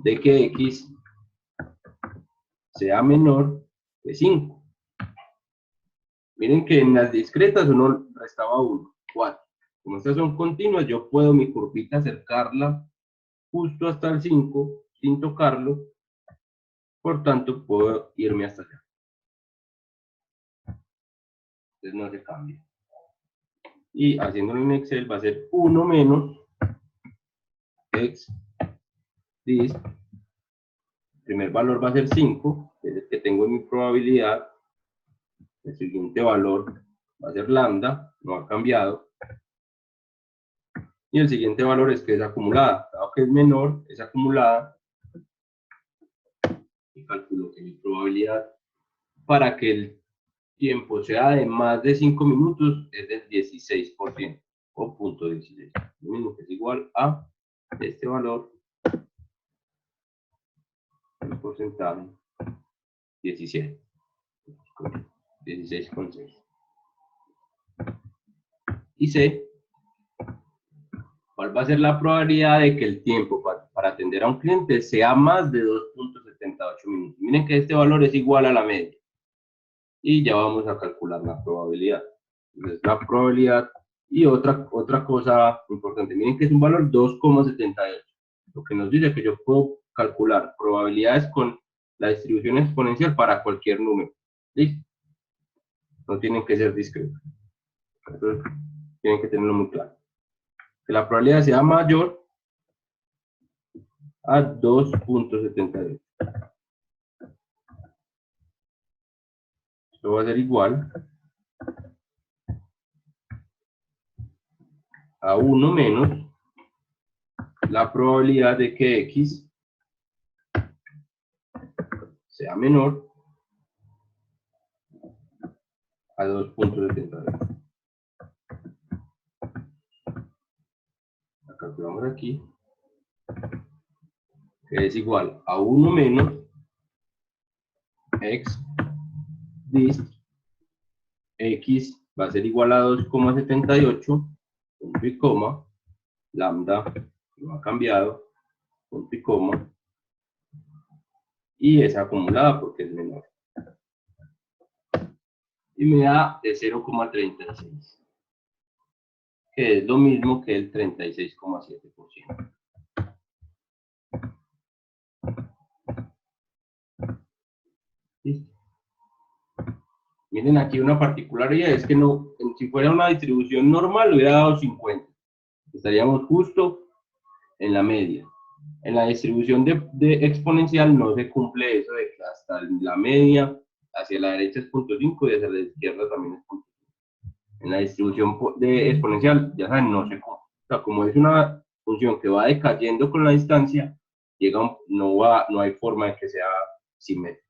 de que X sea menor que 5. Miren que en las discretas uno restaba 1, 4. Como estas son continuas, yo puedo mi curvita acercarla justo hasta el 5 sin tocarlo. Por tanto, puedo irme hasta allá. Entonces no se cambia. Y haciéndolo en Excel va a ser 1 menos X dist. El primer valor va a ser 5, que es el que tengo en mi probabilidad. El siguiente valor va a ser lambda, no ha cambiado. Y el siguiente valor es que es acumulada. Dado que es menor, es acumulada. Y calculo que mi probabilidad para que el tiempo sea de más de 5 minutos es del 16% o 0.16. Lo mismo que es igual a este valor, el porcentaje 17. 16,6. Y C, ¿cuál va a ser la probabilidad de que el tiempo para atender a un cliente sea más de 2.78 minutos? Miren que este valor es igual a la media. Y ya vamos a calcular la probabilidad. Entonces, la probabilidad y otra cosa importante. Miren que es un valor 2,78. Lo que nos dice que yo puedo calcular probabilidades con la distribución exponencial para cualquier número. ¿Listo? No tienen que ser discretos. Entonces, tienen que tenerlo muy claro. Que la probabilidad sea mayor a 2.78. Esto va a ser igual a 1 menos la probabilidad de que X sea menor a 2.78. La calculamos aquí, que es igual a 1 menos x dist x va a ser igual a 2,78, punto y coma, lambda no ha cambiado, punto y coma, y es acumulada porque es menor. Y me da de 0,36, que es lo mismo que el 36,7%. ¿Listo? Miren aquí una particularidad, es que no, si fuera una distribución normal hubiera dado 50. Estaríamos justo en la media. En la distribución de exponencial no se cumple eso de que hasta la media, hacia la derecha es 0.5 y hacia la izquierda también es 0.5. En la distribución de exponencial, ya saben, no se cumple. O sea, como es una función que va decayendo con la distancia, no hay forma de que sea simétrica.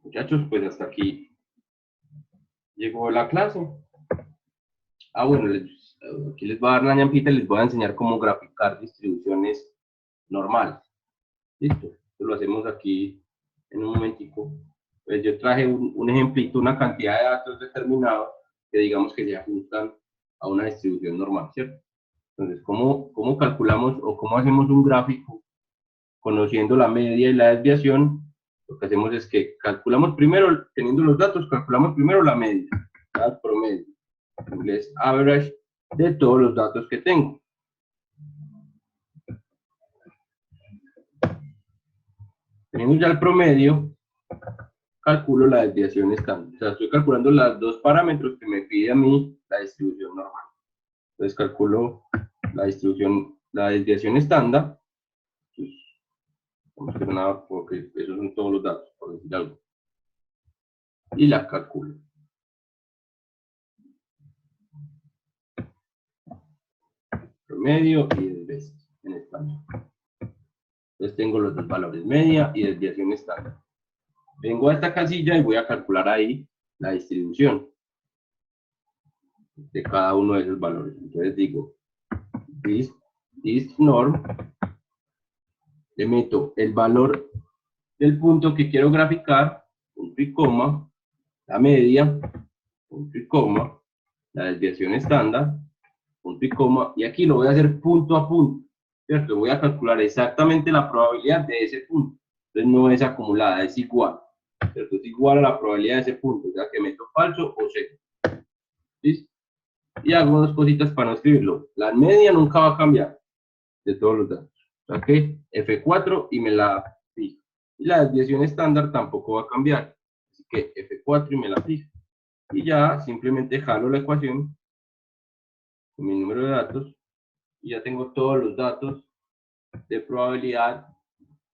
Muchachos, pues hasta aquí llegó la clase. Bueno, aquí les voy a dar una ñampita y les voy a enseñar cómo graficar distribuciones normales. Listo, esto lo hacemos aquí en un momentico. Pues yo traje un ejemplito, una cantidad de datos determinados que digamos que se ajustan a una distribución normal, ¿cierto? Entonces, ¿cómo calculamos o cómo hacemos un gráfico conociendo la media y la desviación? Lo que hacemos es que calculamos primero, teniendo los datos, calculamos primero la media, el promedio, en inglés average, de todos los datos que tengo. Teniendo ya el promedio, calculo la desviación estándar. O sea, estoy calculando los dos parámetros que me pide a mí la distribución normal. Entonces calculo la desviación estándar. Vamos a hacer nada porque esos son todos los datos, por decir algo. Y la calculo. Promedio y desviación en español. Entonces tengo los dos valores, media y desviación estándar. Vengo a esta casilla y voy a calcular ahí la distribución de cada uno de esos valores. Entonces digo, this norm, le meto el valor del punto que quiero graficar, punto y coma, la media, punto y coma, la desviación estándar, punto y coma, y aquí lo voy a hacer punto a punto, ¿cierto? Voy a calcular exactamente la probabilidad de ese punto. Entonces no es acumulada, es igual, ¿cierto? Es igual a la probabilidad de ese punto, ya que meto falso o cero. ¿Listo? Y hago dos cositas para no escribirlo. La media nunca va a cambiar de todos los datos. O sea que F4 y me la fijo. Y la desviación estándar tampoco va a cambiar. Así que F4 y me la fijo. Y ya simplemente jalo la ecuación con mi número de datos y ya tengo todos los datos de probabilidad,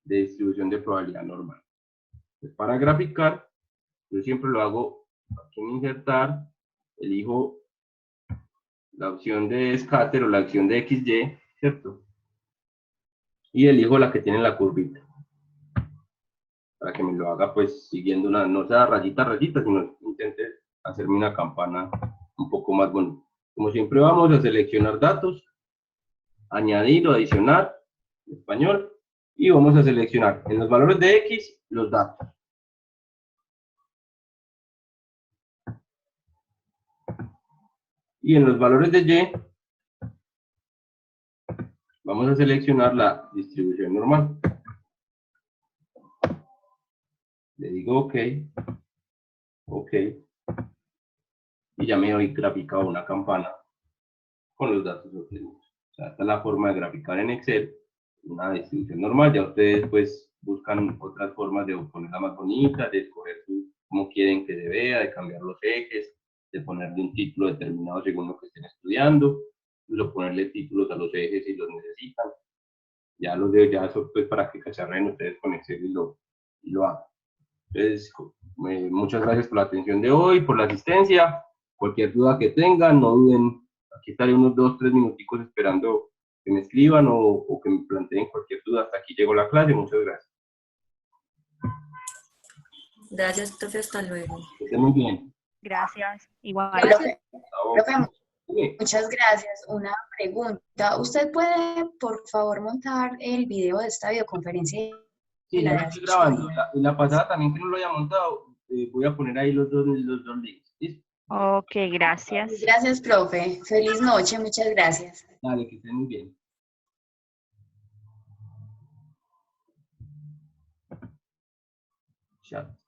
de distribución de probabilidad normal. Entonces, para graficar, yo siempre lo hago aquí en insertar, elijo la opción de scatter o la opción de XY, ¿cierto? Y elijo la que tiene la curvita, para que me lo haga pues siguiendo una, no sea rayita a rayita, sino intente hacerme una campana un poco más bonita. Como siempre vamos a seleccionar datos, añadir o adicionar, español, y vamos a seleccionar en los valores de X los datos. Y en los valores de Y vamos a seleccionar la distribución normal. Le digo OK, OK, y ya me doy graficado una campana con los datos obtenidos. O sea, esta es la forma de graficar en Excel una distribución normal. Ya ustedes pues buscan otras formas de ponerla más bonita, de escoger cómo quieren que se vea, de cambiar los ejes, de ponerle un título determinado según lo que estén estudiando, incluso ponerle títulos a los ejes si los necesitan. Ya los de ya eso pues para que cacharren ustedes con Excel y lo hagan. Entonces, muchas gracias por la atención de hoy, por la asistencia. Cualquier duda que tengan, no duden. Aquí estaré unos 2, 3 minuticos esperando que me escriban o que me planteen cualquier duda. Hasta aquí llegó la clase. Muchas gracias. Gracias, profe, hasta luego. Que estén muy bien. Gracias. Igual. Profe, Chao. muchas gracias. Una pregunta. ¿Usted puede, por favor, montar el video de esta videoconferencia? Sí, ya lo estoy grabando. La pasada también que no lo haya montado, voy a poner ahí los dos links. ¿Listo? Ok, gracias. Gracias, profe. Feliz noche. Muchas gracias. Dale, que estén muy bien. Chao.